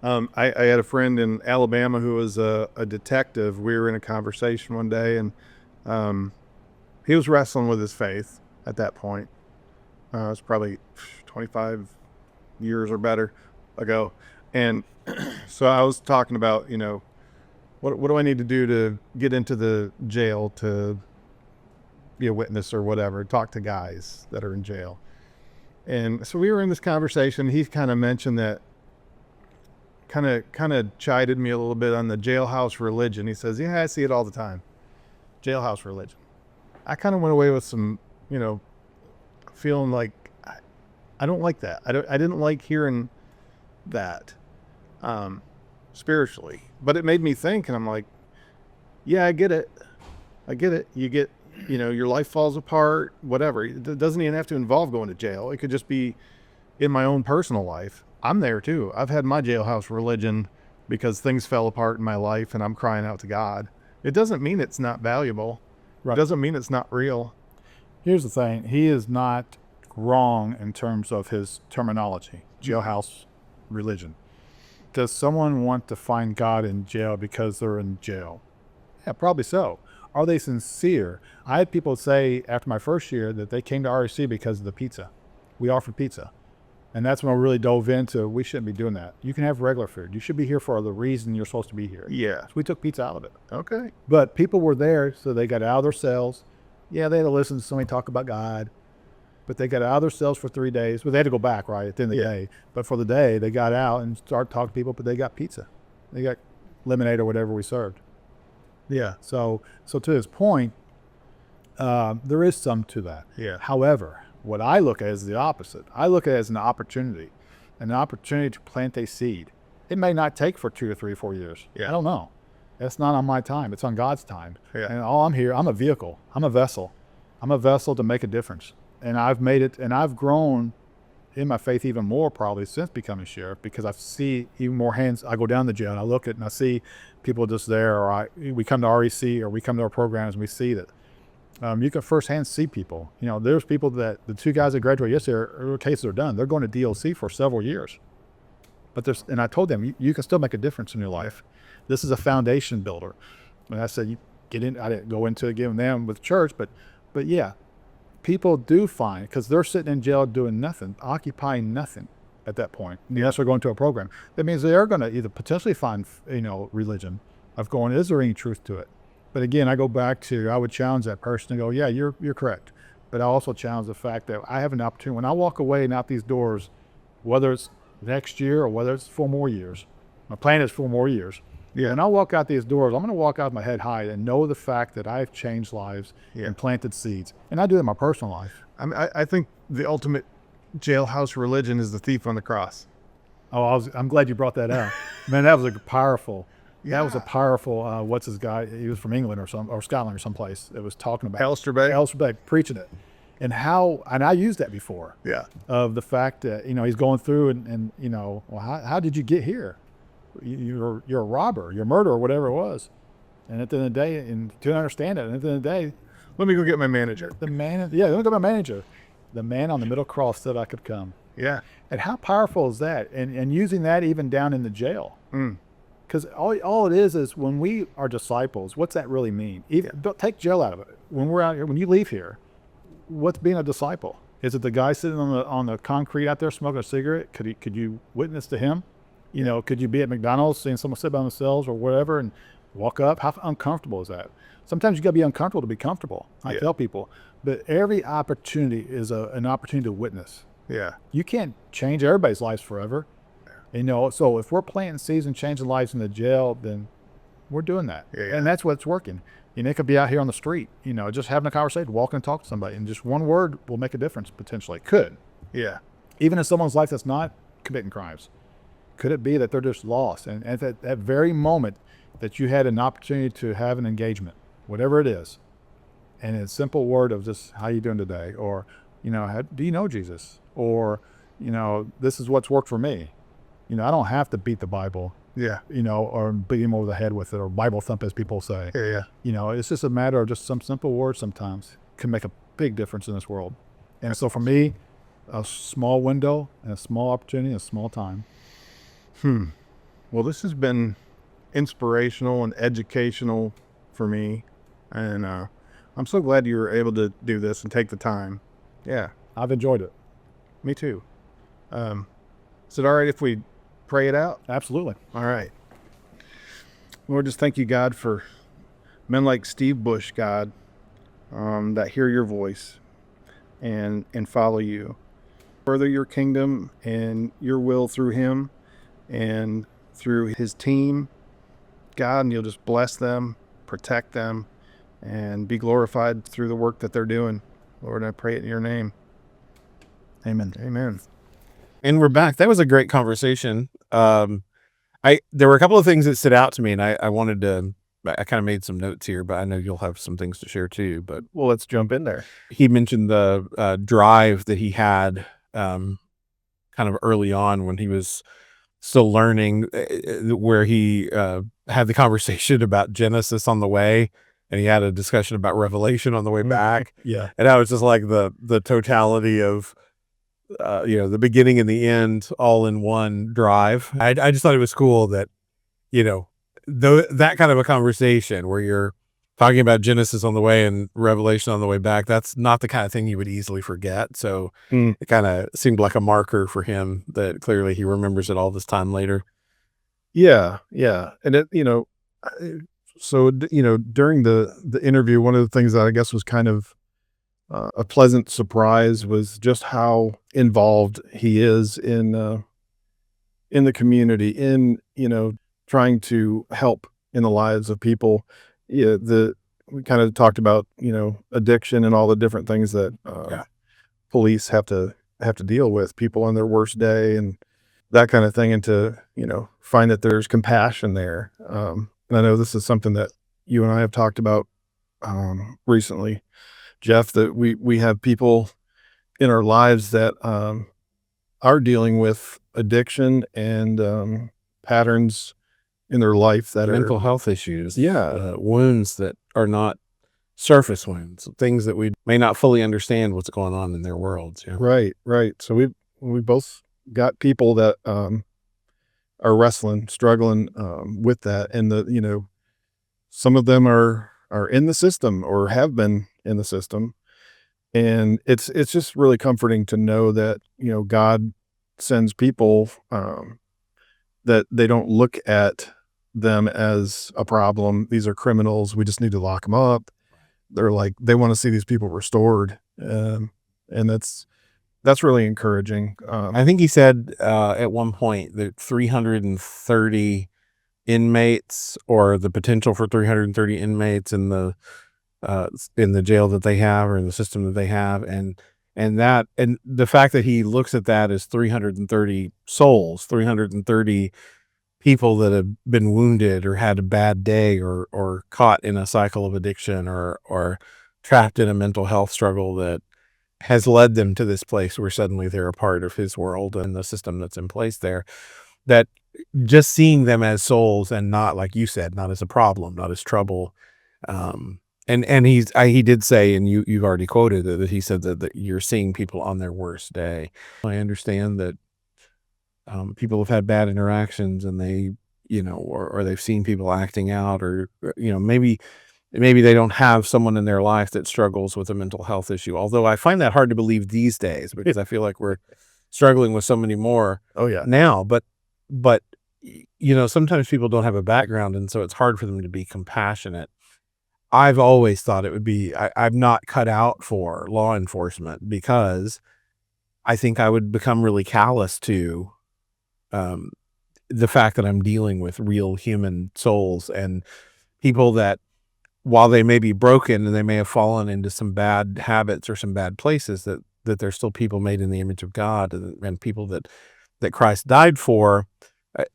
I had a friend in Alabama who was a detective. We were in a conversation one day, and he was wrestling with his faith at that point. It was probably 25 years or better ago. And so I was talking about, you know, what do I need to do to get into the jail to be a witness or whatever, talk to guys that are in jail. And so we were in this conversation. He kind of mentioned that, kind of chided me a little bit on the jailhouse religion. He says, yeah, I see it all the time. Jailhouse religion. I kind of went away with some, you know, feeling like I don't like that. I didn't like hearing that spiritually, but it made me think, and I'm like, yeah, I get it. You get, you know, your life falls apart, whatever. It doesn't even have to involve going to jail. It could just be in my own personal life. I'm there too. I've had my jailhouse religion because things fell apart in my life and I'm crying out to God. It doesn't mean it's not valuable. Right. It doesn't mean it's not real. Here's the thing. He is not wrong in terms of his terminology, jailhouse religion. Does someone want to find God in jail because they're in jail? Yeah, probably so. Are they sincere? I had people say after my first year that they came to REC because of the pizza. We offered pizza. And that's when I really dove into, we shouldn't be doing that. You can have regular food. You should be here for the reason you're supposed to be here. Yeah. So we took pizza out of it. Okay. But people were there, so they got out of their cells. Yeah, they had to listen to somebody talk about God. But they got out of their cells for 3 days. Well, they had to go back, right, at the end of the day. But for the day, they got out and started talking to people, but they got pizza. They got lemonade or whatever we served. Yeah. So to his point, there is some to that. Yeah. However, what I look at is the opposite. I look at it as an opportunity to plant a seed. It may not take for 2 or 3 or 4 years. Yeah. I don't know. That's not on my time. It's on God's time. Yeah. And all I'm here, I'm a vehicle. I'm a vessel. I'm a vessel to make a difference. And I've made it, and I've grown in my faith even more probably since becoming sheriff, because I see even more hands. I go down the jail and I look at and I see people just there, or we come to REC or we come to our programs and we see that. You can firsthand see people. You know, there's people that the 2 guys that graduated yesterday, their cases are done. They're going to DLC for several years. But and I told them, you can still make a difference in your life. This is a foundation builder. And I said, you get in. I didn't go into it giving them with church, but yeah, people do find, because they're sitting in jail doing nothing, occupying nothing at that point. Yes, they're going to a program. That means they are going to either potentially find, religion of going, is there any truth to it? But again, I go back to, I would challenge that person to go, yeah, you're correct. But I also challenge the fact that I have an opportunity when I walk away and out these doors, whether it's next year or whether it's 4 more years. My plan is 4 more years. Yeah. When I walk out these doors, I'm going to walk out with my head high and know the fact that I've changed lives and planted seeds. And I do it in my personal life. I think the ultimate jailhouse religion is the thief on the cross. Oh, I'm glad you brought that out. Man, that was a powerful. That was a powerful. What's his guy? He was from England or Scotland or someplace. It was talking about Alistair Begg. Alistair Begg preaching it, and I used that before. Yeah. Of the fact that he's going through and well, how did you get here? You're a robber, you're a murderer, whatever it was. And at the end of the day, and to understand it, and at the end of the day, let me go get my manager. Let me go get my manager. The man on the middle cross said I could come. Yeah. And how powerful is that? And using that even down in the jail. Because all it is when we are disciples, what's that really mean? Don't take jail out of it. When we're out here, when you leave here, what's being a disciple? Is it the guy sitting on the concrete out there smoking a cigarette? Could you witness to him? Could you be at McDonald's seeing someone sit by themselves or whatever and walk up? How uncomfortable is that? Sometimes you got to be uncomfortable to be comfortable. I tell people, but every opportunity is an opportunity to witness. Yeah. You can't change everybody's lives forever. So if we're planting seeds and changing lives in the jail, then we're doing that. Yeah. And that's what's working. It could be out here on the street, just having a conversation, walking and talking to somebody, and just one word will make a difference potentially. Could. Yeah. Even in someone's life that's not committing crimes. Could it be that they're just lost? And at that very moment that you had an opportunity to have an engagement, whatever it is, and a simple word of just, how you doing today? Or, do you know Jesus? Or, this is what's worked for me. I don't have to beat the Bible. Yeah. Or beat him over the head with it, or Bible thump, as people say. Yeah. It's just a matter of just some simple words sometimes can make a big difference in this world. And so for me, a small window and a small opportunity, a small time. Well, this has been inspirational and educational for me. And I'm so glad you were able to do this and take the time. Yeah. I've enjoyed it. Me too. Is it all right if we pray it out? Absolutely. All right. Lord, just thank you, God, for men like Steve Bush, God, that hear your voice and follow you. Further your kingdom and your will through him and through his team, God, and you'll just bless them, protect them, and be glorified through the work that they're doing. Lord, I pray it in your name. Amen. Amen. And we're back. That was a great conversation. There were a couple of things that stood out to me, and I wanted to, I kind of made some notes here, but I know you'll have some things to share too. But Well, let's jump in there. he mentioned the drive that he had kind of early on when he was still learning, where he had the conversation about Genesis on the way, and he had a discussion about Revelation on the way back. Yeah. And I was just like the totality of the beginning and the end all in one drive. I just thought it was cool that that kind of a conversation where you're talking about Genesis on the way and Revelation on the way back, that's not the kind of thing you would easily forget. So it kind of seemed like a marker for him that clearly he remembers it all this time later. Yeah. Yeah. And during the interview, one of the things that I guess was kind of a pleasant surprise was just how involved he is in the community, in trying to help in the lives of people. Yeah, we kind of talked about addiction and all the different things that police have to deal with, people on their worst day and that kind of thing, and to find that there's compassion there. And I know this is something that you and I have talked about recently, Jeff, that we have people in our lives that are dealing with addiction and patterns in their life that Mental are health issues, Yeah. wounds that are not surface wounds, things that we may not fully understand what's going on in their worlds. Yeah. right. So we both got people that are wrestling, struggling with that, and some of them are in the system or have been in the system, And it's just really comforting to know that, God sends people, that they don't look at them as a problem. These are criminals. We just need to lock them up. They're like, they want to see these people restored. And that's really encouraging. I think he said at one point that 330 inmates, or the potential for 330 inmates in the jail that they have, or in the system that they have, and the fact that he looks at that as 330 souls, 330 people that have been wounded or had a bad day, or caught in a cycle of addiction, or trapped in a mental health struggle that has led them to this place where suddenly they're a part of his world and the system that's in place there. That just seeing them as souls, and not, like you said, not as a problem, not as trouble. And he did say, and you've already quoted it, that he said that you're seeing people on their worst day. I understand that people have had bad interactions, and they, or they've seen people acting out, or maybe they don't have someone in their life that struggles with a mental health issue. Although I find that hard to believe these days, because I feel like we're struggling with so many more now. But sometimes people don't have a background, and so it's hard for them to be compassionate. I've always thought it would be, I'm not cut out for law enforcement, because I think I would become really callous to the fact that I'm dealing with real human souls, and people that, while they may be broken and they may have fallen into some bad habits or some bad places, that they're still people made in the image of God, and people that Christ died for.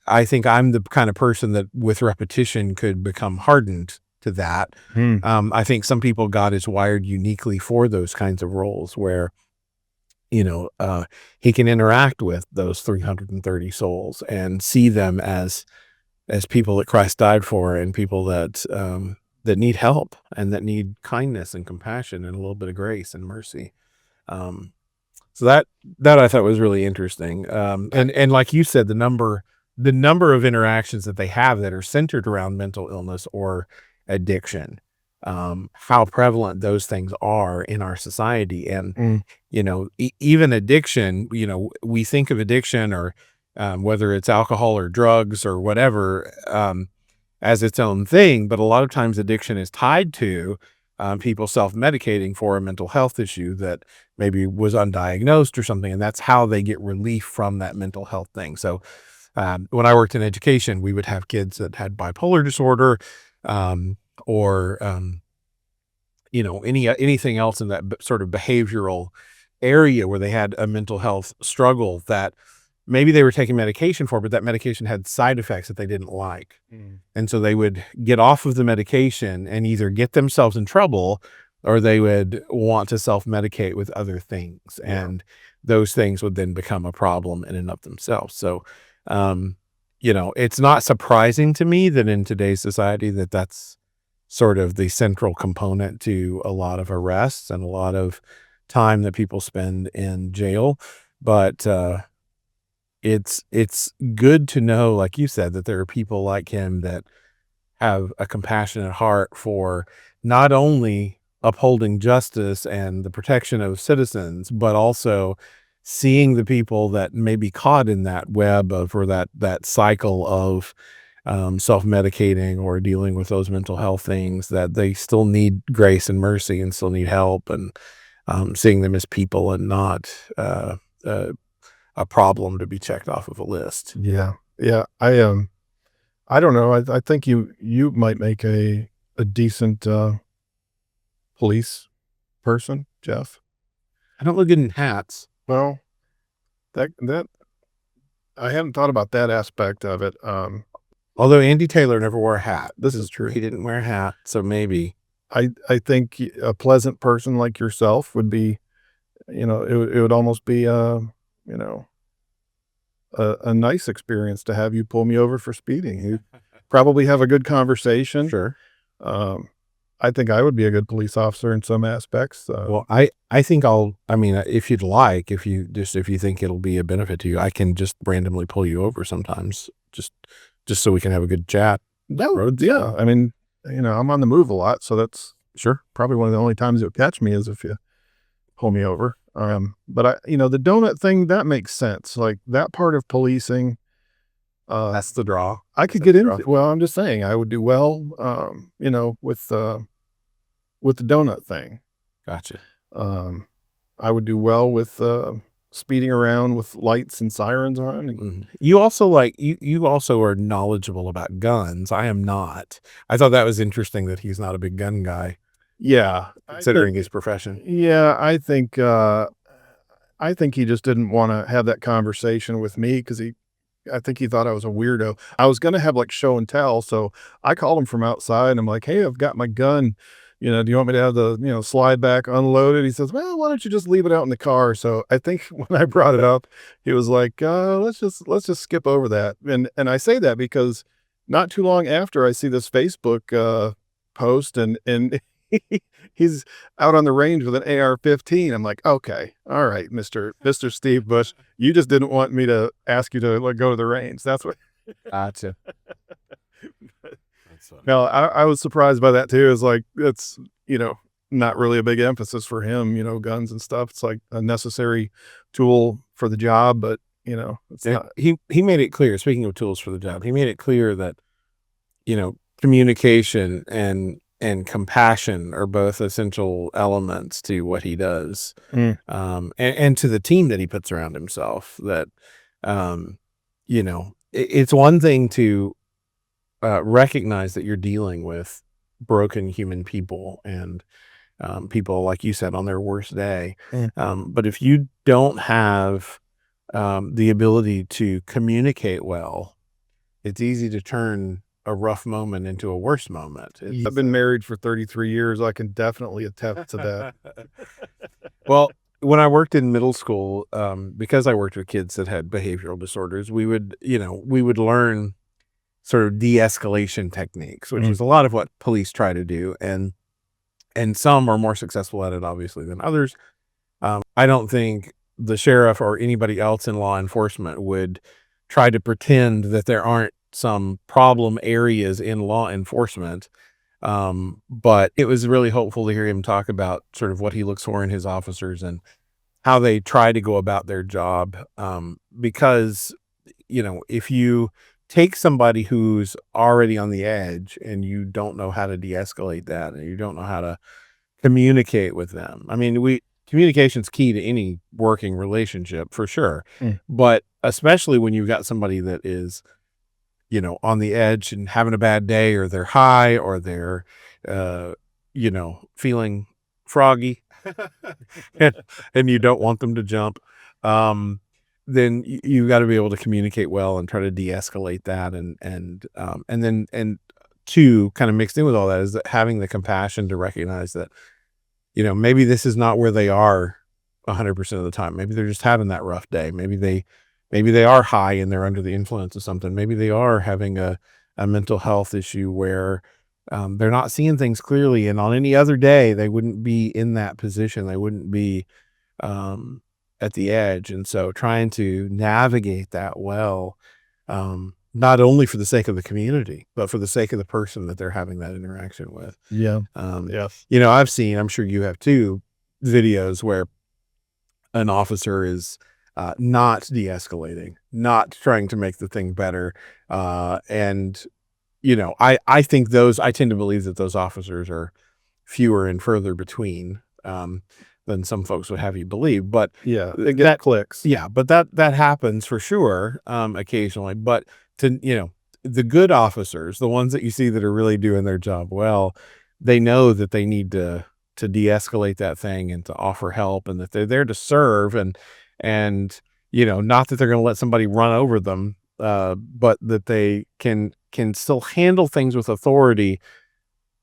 I think I'm the kind of person that with repetition could become hardened to that. I think some people God is wired uniquely for those kinds of roles, where he can interact with those 330 souls and see them as people that Christ died for, and people that need help, and that need kindness and compassion and a little bit of grace and mercy. So that I thought was really interesting. And like you said, the number of interactions that they have that are centered around mental illness or addiction, how prevalent those things are in our society. And even addiction, we think of addiction, or whether it's alcohol or drugs or whatever, as its own thing, but a lot of times addiction is tied to people self-medicating for a mental health issue that maybe was undiagnosed or something, and that's how they get relief from that mental health thing. So when I worked in education, we would have kids that had bipolar disorder, or anything else in that sort of behavioral area where they had a mental health struggle that maybe they were taking medication for, but that medication had side effects that they didn't like. And so they would get off of the medication and either get themselves in trouble, or they would want to self-medicate with other things. And those things would then become a problem in and of themselves. So, it's not surprising to me that in today's society that's sort of the central component to a lot of arrests and a lot of time that people spend in jail. But it's good to know, like you said, that there are people like him that have a compassionate heart for not only upholding justice and the protection of citizens, but also seeing the people that may be caught in that web of, or that cycle of self-medicating or dealing with those mental health things, that they still need grace and mercy and still need help, and seeing them as people and not a problem to be checked off of a list. Yeah. I don't know. I think you might make a decent police person, Jeff. I don't look good in hats. Well, that I hadn't thought about that aspect of it. Although Andy Taylor never wore a hat. This is true. He didn't wear a hat, so maybe. I think a pleasant person like yourself would be, it would almost be a nice experience to have you pull me over for speeding. You probably have a good conversation. Sure. I think I would be a good police officer in some aspects. Well, I think if you'd like, if you think it'll be a benefit to you, I can just randomly pull you over sometimes, just so we can have a good chat. Yeah. I mean, I'm on the move a lot, so that's sure probably one of the only times you'll catch me is if you pull me over. But the donut thing, that makes sense. Like that part of policing, That's the draw. I could get into. Well, I'm just saying I would do well, with the donut thing. Gotcha. I would do well with speeding around with lights and sirens on. Mhm. You also you also are knowledgeable about guns. I am not. I thought that was interesting that he's not a big gun guy, Yeah, considering his profession. Yeah, I think he just didn't want to have that conversation with me because I think he thought I was a weirdo. I was gonna have like show and tell, so I called him from outside. I'm like, "Hey, I've got my gun. Do you want me to have the slide back unloaded?" He says, "Well, why don't you just leave it out in the car?" So I think when I brought it up, he was like, let's just skip over that." And I say that because not too long after I see this Facebook post and he's out on the range with an AR-15. I'm like, okay, all right, Mr. Steve Bush, you just didn't want me to ask you to go to the range. That's what. Gotcha. No, I was surprised by that too. It's like it's not really a big emphasis for him. Guns and stuff. It's like a necessary tool for the job, but it's not. He made it clear. Speaking of tools for the job, he made it clear that communication and compassion are both essential elements to what he does, and to the team that he puts around himself. That it's one thing to recognize that you're dealing with broken human people and people, like you said, on their worst day. But if you don't have the ability to communicate well, it's easy to turn a rough moment into a worse moment. I've been married for 33 years. I can definitely attest to that. Well, when I worked in middle school, because I worked with kids that had behavioral disorders, we would learn sort of de-escalation techniques, which is a lot of what police try to do. And some are more successful at it, obviously, than others. I don't think the sheriff or anybody else in law enforcement would try to pretend that there aren't some problem areas in law enforcement. But it was really hopeful to hear him talk about sort of what he looks for in his officers and how they try to go about their job. Because, if you take somebody who's already on the edge and you don't know how to de-escalate that, and you don't know how to communicate with them. I mean, communication's key to any working relationship for sure. But especially when you've got somebody that is, on the edge and having a bad day, or they're high, or they're, feeling froggy and you don't want them to jump. Then you got to be able to communicate well and try to de-escalate that. And two, kind of mixed in with all that, is that having the compassion to recognize that, maybe this is not where they are 100% of the time. Maybe they're just having that rough day. Maybe they are high and they're under the influence of something. Maybe they are having a mental health issue where they're not seeing things clearly. And on any other day, they wouldn't be in that position. They wouldn't be at the edge. And so trying to navigate that well, not only for the sake of the community, but for the sake of the person that they're having that interaction with. Yeah. Yes. I've seen, I'm sure you have too, videos where an officer is not de-escalating, not trying to make the thing better. And I think I tend to believe that those officers are fewer and further between than some folks would have you believe. But yeah, it get clicks. Yeah, but that happens for sure occasionally. But the good officers, the ones that you see that are really doing their job well, they know that they need to de-escalate that thing and to offer help, and that they're there to serve, and not that they're going to let somebody run over them, but that they can still handle things with authority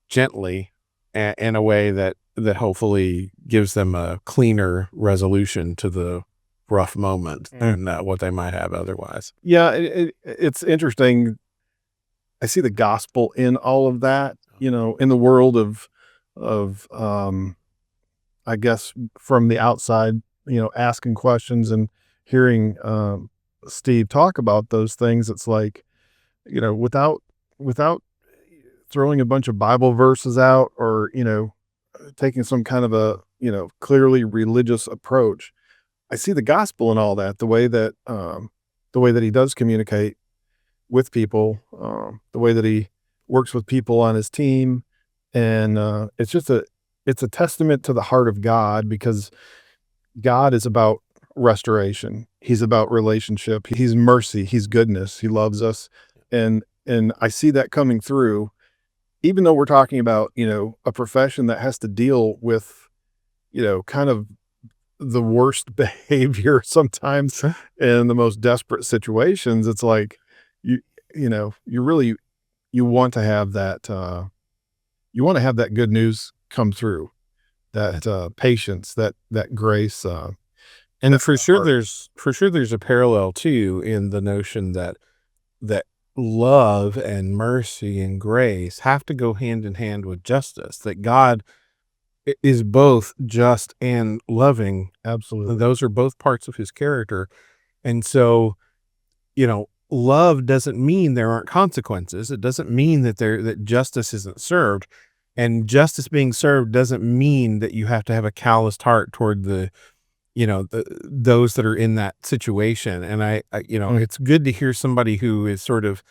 gently, in a way that hopefully gives them a cleaner resolution to the rough moment than what they might have otherwise. Yeah, it's interesting. I see the gospel in all of that, in the world of I guess from the outside, asking questions and hearing Steve talk about those things. It's like, without throwing a bunch of Bible verses out, or taking some kind of clearly religious approach. I see the gospel in all that, the way that he does communicate with people, the way that he works with people on his team. And it's a testament to the heart of God, because God is about restoration. He's about relationship. He's mercy. He's goodness. He loves us. And I see that coming through, even though we're talking about, a profession that has to deal with, kind of the worst behavior sometimes in the most desperate situations. It's like, you want to have that, good news come through, that patience, that grace. And for sure there's a parallel too in the notion that love and mercy and grace have to go hand in hand with justice, that God is both just and loving. Absolutely. Those are both parts of his character. And so, love doesn't mean there aren't consequences. It doesn't mean that justice isn't served. And justice being served doesn't mean that you have to have a calloused heart toward those that are in that situation. And I it's good to hear somebody who is sort of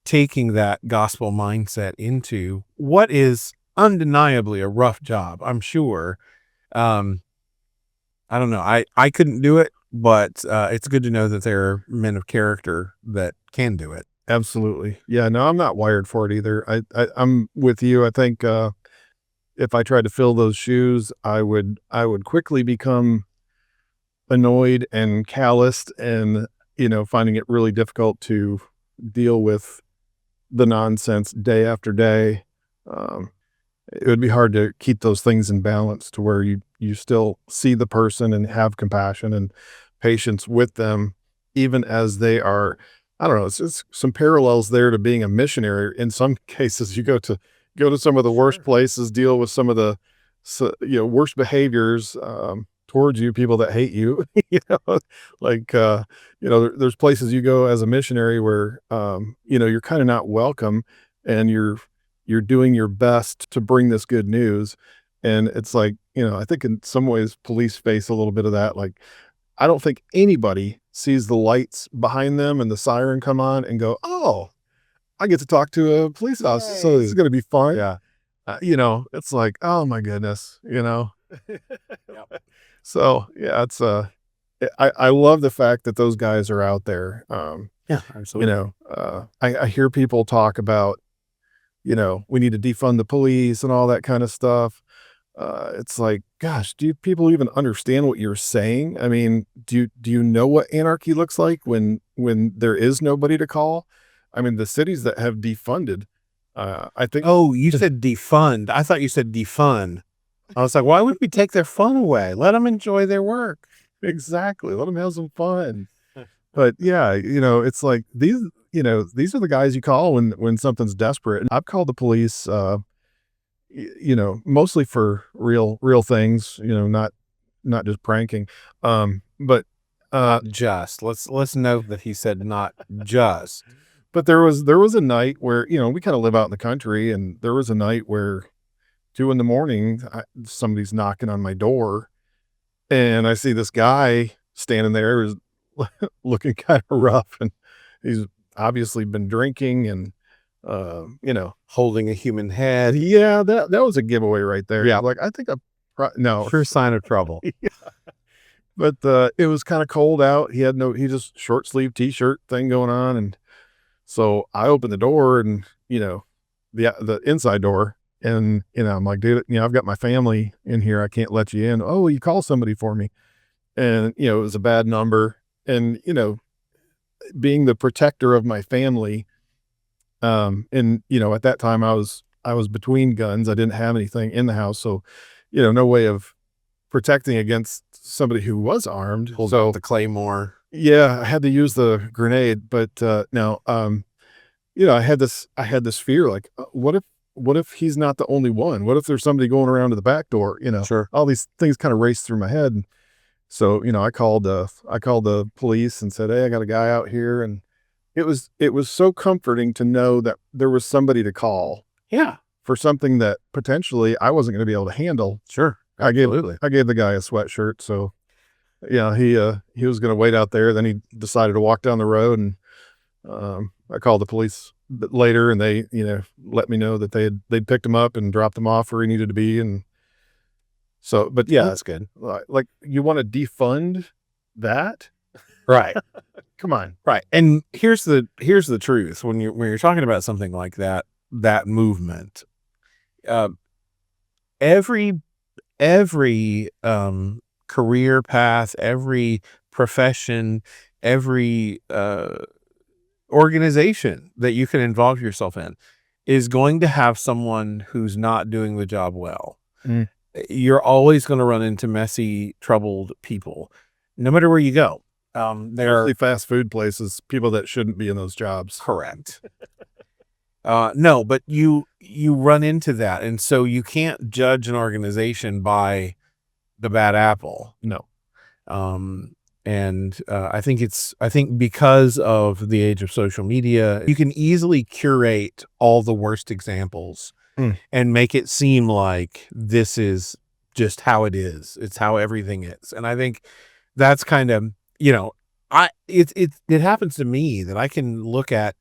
taking that gospel mindset into what is undeniably a rough job, I'm sure. I don't know. I couldn't do it, but it's good to know that there are men of character that can do it. Absolutely. Yeah, no, I'm not wired for it either. I'm with you. I think if I tried to fill those shoes, I would quickly become annoyed and calloused, and finding it really difficult to deal with the nonsense day after day. It would be hard to keep those things in balance to where you still see the person and have compassion and patience with them, even as they are. I don't know. It's just some parallels there to being a missionary. In some cases, you go to some of the worst places, deal with some of the worst behaviors towards you, people that hate you. There's places you go as a missionary where you're kind of not welcome, and you're doing your best to bring this good news. And it's like, I think in some ways police face a little bit of that. Like, I don't think anybody sees the lights behind them and the siren come on and go, "Oh, I get to talk to a police officer, so this is going to be fun." Yeah. It's like, oh my goodness, So yeah, it's I love the fact that those guys are out there. Yeah, absolutely. I hear people talk about, we need to defund the police and all that kind of stuff. It's like, gosh, do people even understand what you're saying? I mean, do you know what anarchy looks like when there is nobody to call? I mean, the cities that have defunded, I think. Oh, you said defund. I thought you said defund. I was like, why would we take their fun away? Let them enjoy their work. Exactly. Let them have some fun. But yeah, it's like these are the guys you call when something's desperate. And I've called the police, mostly for real things, not just pranking. But Just let's note that he said not just. But there was a night where, we kind of live out in the country, and there was a night where 2 a.m, somebody's knocking on my door, and I see this guy standing there who's looking kind of rough, and he's obviously been drinking and, holding a human head. Yeah, that was a giveaway right there. Yeah. Like, I think no. Sure sign of trouble. Yeah. But it was kind of cold out. He just short sleeve t-shirt thing going on. And so I opened the door, and, the inside door, and, I'm like, dude, I've got my family in here. I can't let you in. Oh, you call somebody for me. And, it was a bad number. And, being the protector of my family, and, at that time I was between guns. I didn't have anything in the house. So, no way of protecting against somebody who was armed. So the claymore. Yeah, I had to use the grenade, but no, I had this fear, like, what if he's not the only one? What if there's somebody going around to the back door? Sure. All these things kind of raced through my head. So, I called the police and said, "Hey, I got a guy out here." And it was so comforting to know that there was somebody to call. Yeah. For something that potentially I wasn't going to be able to handle. Sure. I gave Absolutely. the guy a sweatshirt. So yeah, he was going to wait out there. Then he decided to walk down the road, and I called the police later, and they, let me know that they'd picked him up and dropped him off where he needed to be. And so, but yeah, That's good. like you want to defund that? Right. Come on. Right. And here's the truth. When you're talking about something like that movement, every career path, every profession, every organization that you can involve yourself in is going to have someone who's not doing the job well. Mm. You're always going to run into messy, troubled people, no matter where you go. They're Mostly fast food places, people that shouldn't be in those jobs. correct. No, but you run into that, and so you can't judge an organization by the bad apple. No. And I think because of the age of social media, you can easily curate all the worst examples and make it seem like this is just how it is. It's how everything is. And I think that's kind of, it happens to me that I can look at,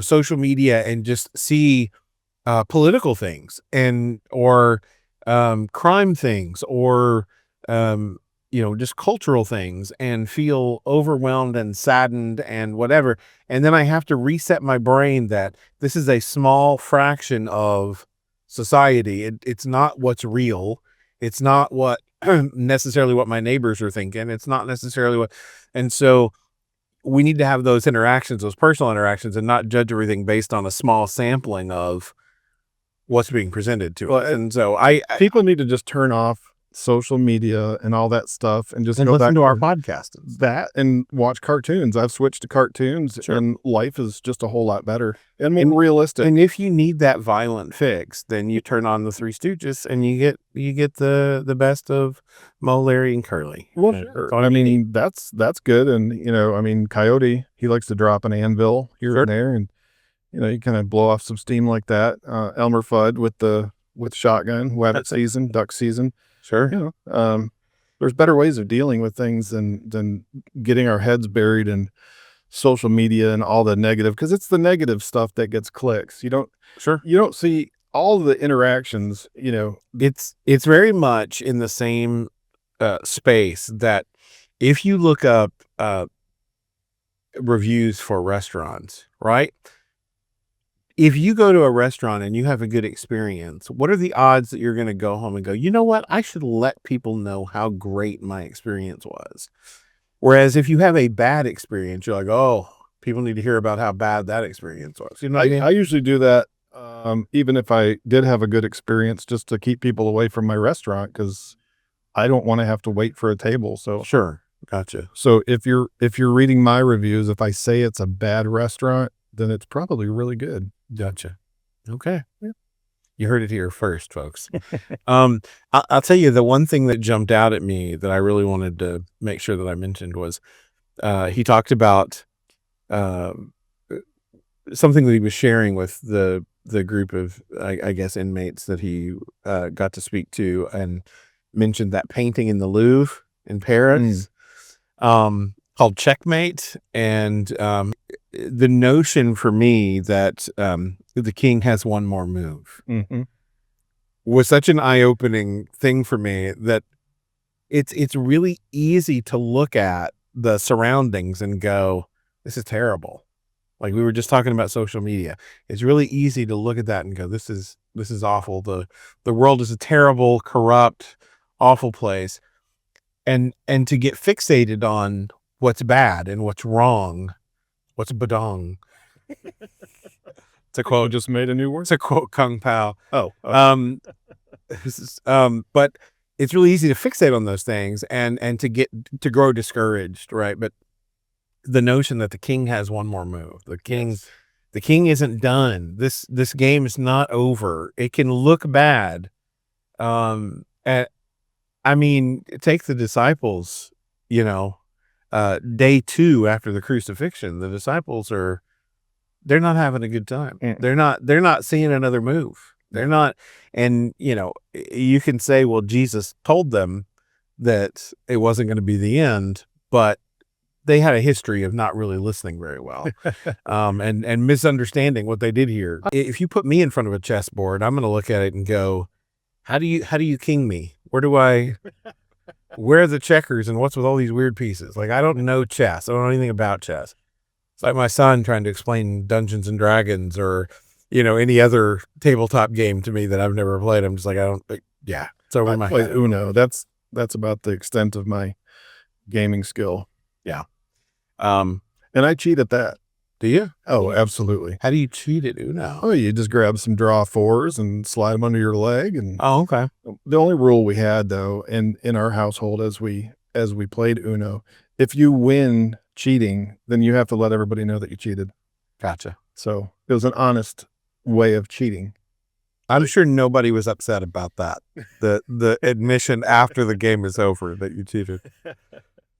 social media and just see political things or crime things or just cultural things and feel overwhelmed and saddened and whatever. And then I have to reset my brain that this is a small fraction of society. It's not what's real. It's not what necessarily what my neighbors are thinking. It's not necessarily and so we need to have those interactions, those personal interactions, and not judge everything based on a small sampling of what's being presented to us. And so people need to just turn off social media and all that stuff and just go listen back to our podcast and watch cartoons. I've switched to cartoons, and life is just a whole lot better and more realistic. And if you need that violent fix, then you turn on the Three Stooges and you get the best of Moe, Larry, and Curly. Well, sure. I mean, that's good. And Coyote, he likes to drop an anvil here and there, and you kind of blow off some steam like that. Elmer Fudd with shotgun, rabbit season, duck season. Sure. There's better ways of dealing with things than getting our heads buried in social media and all the negative, because it's the negative stuff that gets clicks. You don't see all the interactions. It's very much in the same space that if you look up reviews for restaurants, right? If you go to a restaurant and you have a good experience, what are the odds that you're going to go home and go, you know what? I should let people know how great my experience was. Whereas if you have a bad experience, you're like, oh, people need to hear about how bad that experience was. You know what I mean? I usually do that, even if I did have a good experience, just to keep people away from my restaurant, because I don't want to have to wait for a table. So sure. Gotcha. So if you're reading my reviews, if I say it's a bad restaurant, then it's probably really good. Gotcha. Okay. Yeah. You heard it here first, folks. I'll tell you, the one thing that jumped out at me that I really wanted to make sure that I mentioned was he talked about something that he was sharing with the group of, I guess, inmates that he got to speak to, and mentioned that painting in the Louvre in Paris called Checkmate. And the notion for me that the king has one more move was such an eye-opening thing for me, that it's really easy to look at the surroundings and go, this is terrible. Like we were just talking about social media. It's really easy to look at that and go, this is awful. The world is a terrible, corrupt, awful place. And to get fixated on what's bad and what's wrong, what's badong. To quote, just made a new word. to quote Kung Pao. Oh, okay. But it's really easy to fixate on those things and to grow discouraged, right? But the notion that the king has one more move, the king isn't done. This game is not over. It can look bad. Take the disciples, day 2 after the crucifixion, the disciples they're not having a good time. They're not seeing another move. They're not, and you can say, well, Jesus told them that it wasn't going to be the end, but they had a history of not really listening very well, and misunderstanding what they did here. If you put me in front of a chessboard, I'm going to look at it and go, how do you king me? Where are the checkers and what's with all these weird pieces? Like, I don't know chess. I don't know anything about chess. It's like my son trying to explain Dungeons and Dragons or, any other tabletop game to me that I've never played. I'm just like, it's over my play head. Uno. That's about the extent of my gaming skill. Yeah. And I cheat at that. Do you? Oh, absolutely. How do you cheat at Uno? Oh, you just grab some draw fours and slide them under your leg. And Oh, okay. the only rule we had, though, in our household as we played Uno, if you win cheating, then you have to let everybody know that you cheated. Gotcha. So it was an honest way of cheating. I'm sure nobody was upset about that. The admission after the game is over that you cheated.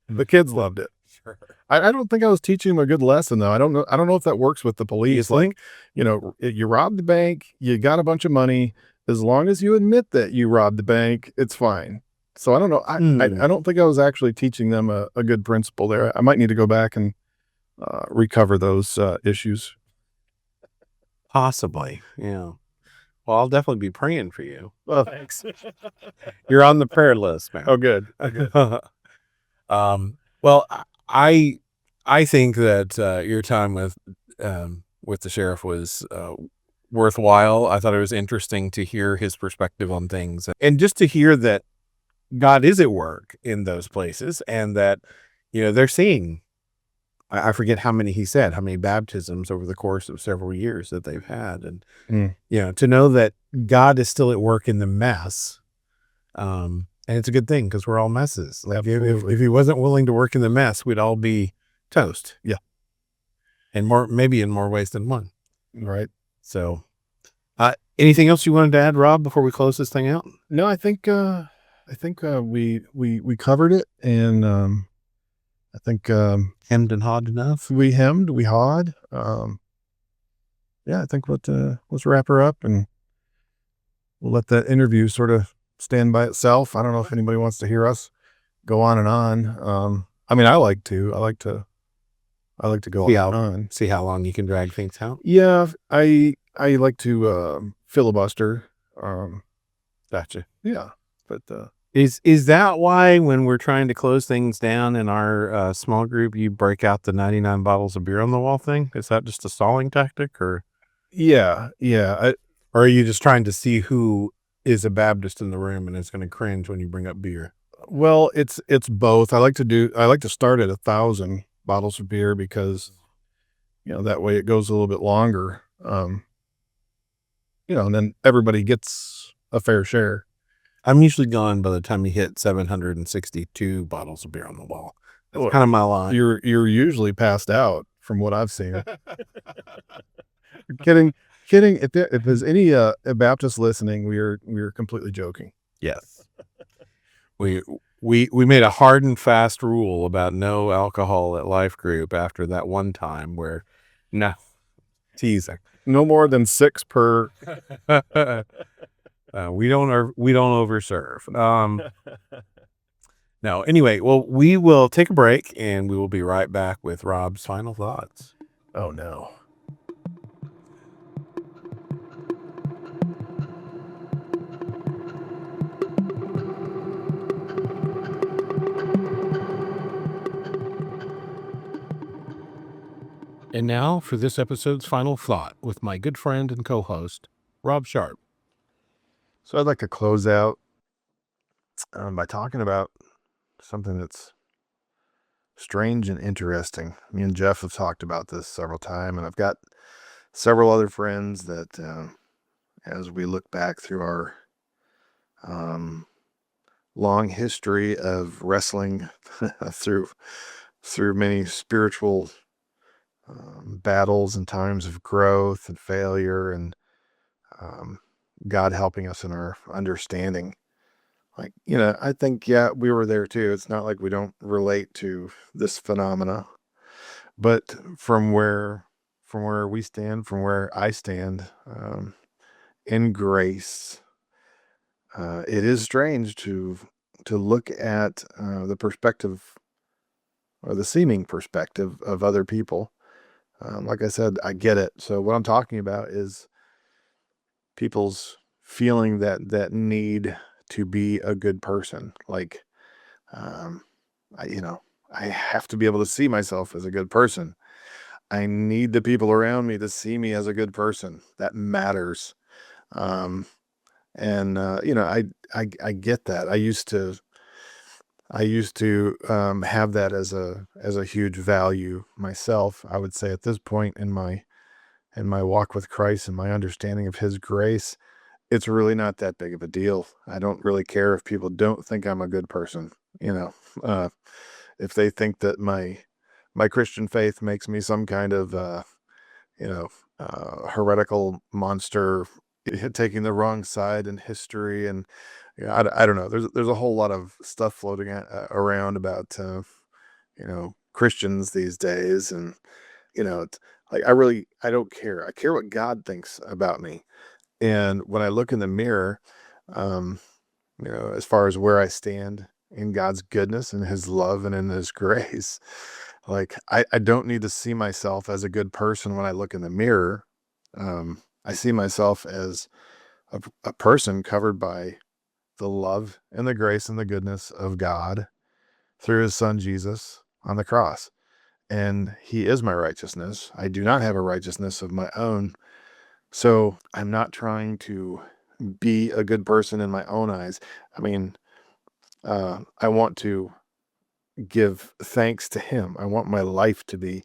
The kids loved it. Sure. I don't think I was teaching them a good lesson, though. I don't know if that works with the police. You think? You robbed the bank, you got a bunch of money. As long as you admit that you robbed the bank, it's fine. So I don't know. I don't think I was actually teaching them a good principle there. I might need to go back and recover those issues. Possibly. Yeah. Well, I'll definitely be praying for you. Well, thanks. You're on the prayer list, man. Oh, good. Well, I think that your time with the sheriff was worthwhile. I thought it was interesting to hear his perspective on things, and just to hear that God is at work in those places, and that they're seeing. I forget how many baptisms over the course of several years that they've had, and to know that God is still at work in the mess. And it's a good thing because we're all messes. Like if he wasn't willing to work in the mess, we'd all be toast. Yeah. And maybe in more ways than one. Right. So, anything else you wanted to add, Rob, before we close this thing out? No, I think we covered it, and I think Hemmed and hawed enough. we hawed. I think let's wrap her up, and we'll let that interview sort of stand by itself. I don't know if anybody wants to hear us go on and on. I mean, I like to go on and on. See how long you can drag things out. Yeah, I like to filibuster. Gotcha. Yeah, but Is that why when we're trying to close things down in our small group, you break out the 99 bottles of beer on the wall thing? Is that just a stalling tactic, or yeah, or are you just trying to see who is a Baptist in the room and is going to cringe when you bring up beer? well, it's both. I like to start at 1,000 bottles of beer because that way it goes a little bit longer. And then everybody gets a fair share. I'm usually gone by the time you hit 762 bottles of beer on the wall. That's Well, kind of my line. You're usually passed out from what I've seen. Kidding. If there's any Baptist listening, we're completely joking. Yes. We made a hard and fast rule about no alcohol at Life Group after that one time where, no, teasing. No more than 6 per. We don't overserve. No, anyway, well, we will take a break and we will be right back with Rob's final thoughts. Oh no. And now for this episode's final thought with my good friend and co-host, Rob Sharp. So I'd like to close out by talking about something that's strange and interesting. Me and Jeff have talked about this several times, and I've got several other friends that, as we look back through our long history of wrestling through many spiritual battles and times of growth and failure, and God helping us in our understanding. Like, I think, we were there too. It's not like we don't relate to this phenomena, but from where we stand, from where I stand, in grace. It is strange to look at the perspective or the seeming perspective of other people. Like I said, I get it. So what I'm talking about is people's feeling that need to be a good person. Like, I have to be able to see myself as a good person. I need the people around me to see me as a good person. That matters. Um, and I get that. I used to have that as a huge value myself. I would say at this point in my walk with Christ and my understanding of his grace, it's really not that big of a deal. I don't really care if people don't think I'm a good person. If they think that my Christian faith makes me some kind of heretical monster taking the wrong side in history, and I don't know. There's a whole lot of stuff floating around about Christians these days, and it's like I don't care. I care what God thinks about me, and when I look in the mirror, um, as far as where I stand in God's goodness and his love and in his grace, like I don't need to see myself as a good person when I look in the mirror. I see myself as a person covered by the love and the grace and the goodness of God through his son Jesus on the cross. And he is my righteousness. I do not have a righteousness of my own. So I'm not trying to be a good person in my own eyes. I mean, I want to give thanks to him. I want my life to be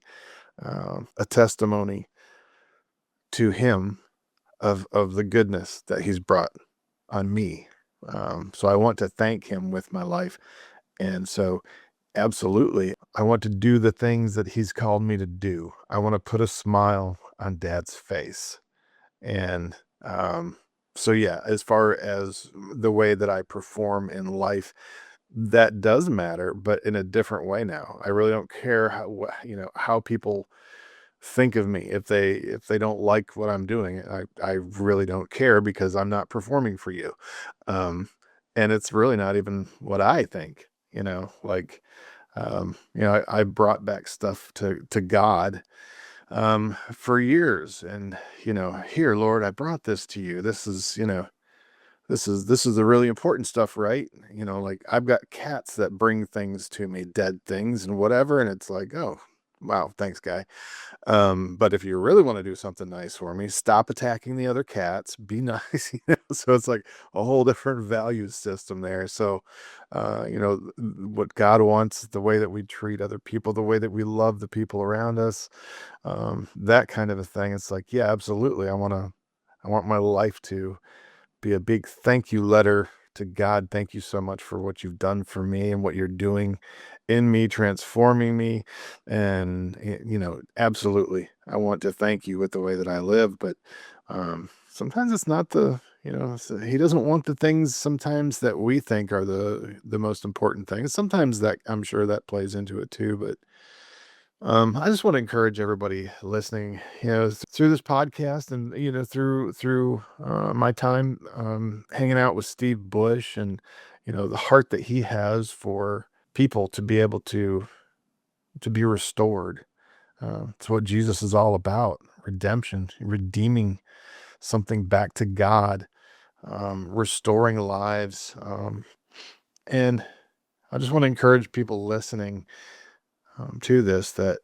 a testimony to him of the goodness that he's brought on me. So I want to thank him with my life. And so absolutely, I want to do the things that he's called me to do. I want to put a smile on Dad's face. And so yeah, as far as the way that I perform in life, that does matter, but in a different way now. I really don't care how people think of me. If they don't like what I'm doing, I really don't care, because I'm not performing for you. And it's really not even what I think, like, I brought back stuff to God for years, and here, Lord, I brought this to you. This is the really important stuff, right? Like, I've got cats that bring things to me, dead things and whatever, and it's like, oh wow, thanks, guy. But if you really want to do something nice for me, stop attacking the other cats, be nice. So it's like a whole different value system there. So what God wants, the way that we treat other people, the way that we love the people around us, that kind of a thing. It's like, yeah, absolutely, I want my life to be a big thank you letter to God. Thank you so much for what you've done for me and what you're doing in me, transforming me. And, absolutely, I want to thank you with the way that I live. But sometimes it's not he doesn't want the things sometimes that we think are the most important things. Sometimes that, I'm sure, that plays into it too. But I just want to encourage everybody listening, through this podcast, and through my time hanging out with Steve Bush, and the heart that he has for people to be able to be restored. It's what Jesus is all about: redemption, redeeming something back to God, restoring lives, and I just want to encourage people listening to this, that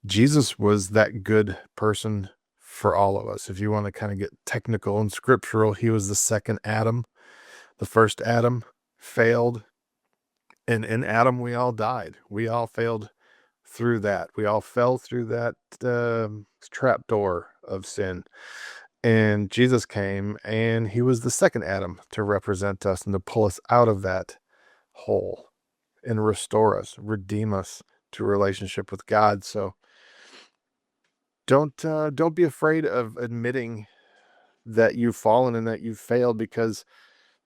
Jesus was that good person for all of us. If you want to kind of get technical and scriptural, he was the second Adam. The first Adam failed, and in Adam we all died. We all failed through that. We all fell through that trap door of sin. And Jesus came, and he was the second Adam to represent us and to pull us out of that hole and restore us, redeem us to a relationship with God. So don't be afraid of admitting that you've fallen and that you've failed, because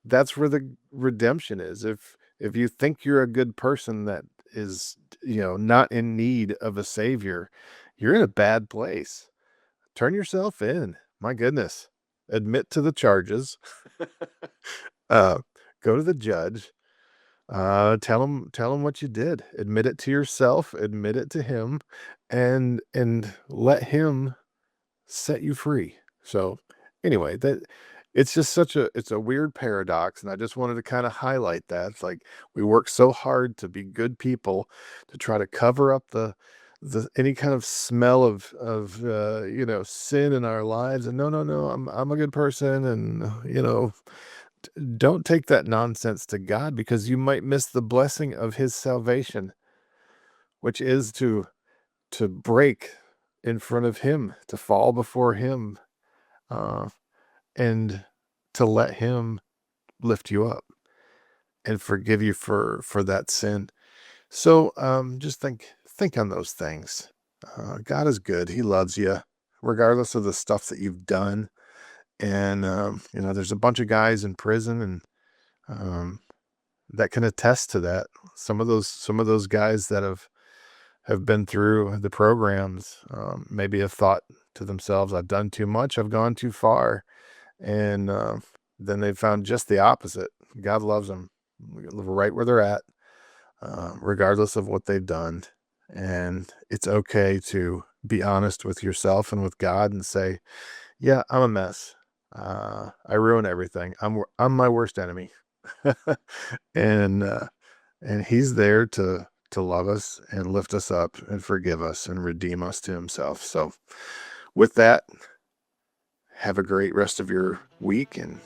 that's where the redemption is. If you think you're a good person that is, not in need of a savior, you're in a bad place. Turn yourself in. My goodness. admit to the charges, go to the judge, tell him what you did, admit it to yourself, admit it to him, and let him set you free. So anyway, it's just it's a weird paradox, and I just wanted to kind of highlight that. It's like we work so hard to be good people, to try to cover up the any kind of smell of sin in our lives. And no, I'm a good person, and don't take that nonsense to God, because you might miss the blessing of his salvation, which is to break in front of him, to fall before him, and to let him lift you up and forgive you for that sin. So just think on those things. God is good. He loves you, regardless of the stuff that you've done. And there's a bunch of guys in prison, and that can attest to that. Some of those guys that have been through the programs maybe have thought to themselves, I've done too much, I've gone too far. And then they found just the opposite. God loves them right where they're at, regardless of what they've done. And it's okay to be honest with yourself and with God and say, yeah, I'm a mess. I ruin everything. I'm my worst enemy. And he's there to love us and lift us up and forgive us and redeem us to himself. So with that, have a great rest of your week, and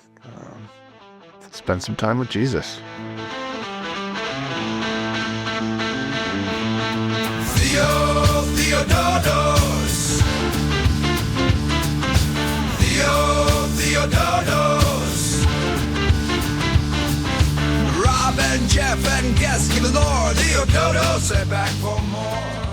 spend some time with Jesus. Theododos. Theododos. Rob and Jeff and guests, give the Lord. Theododos, back for more.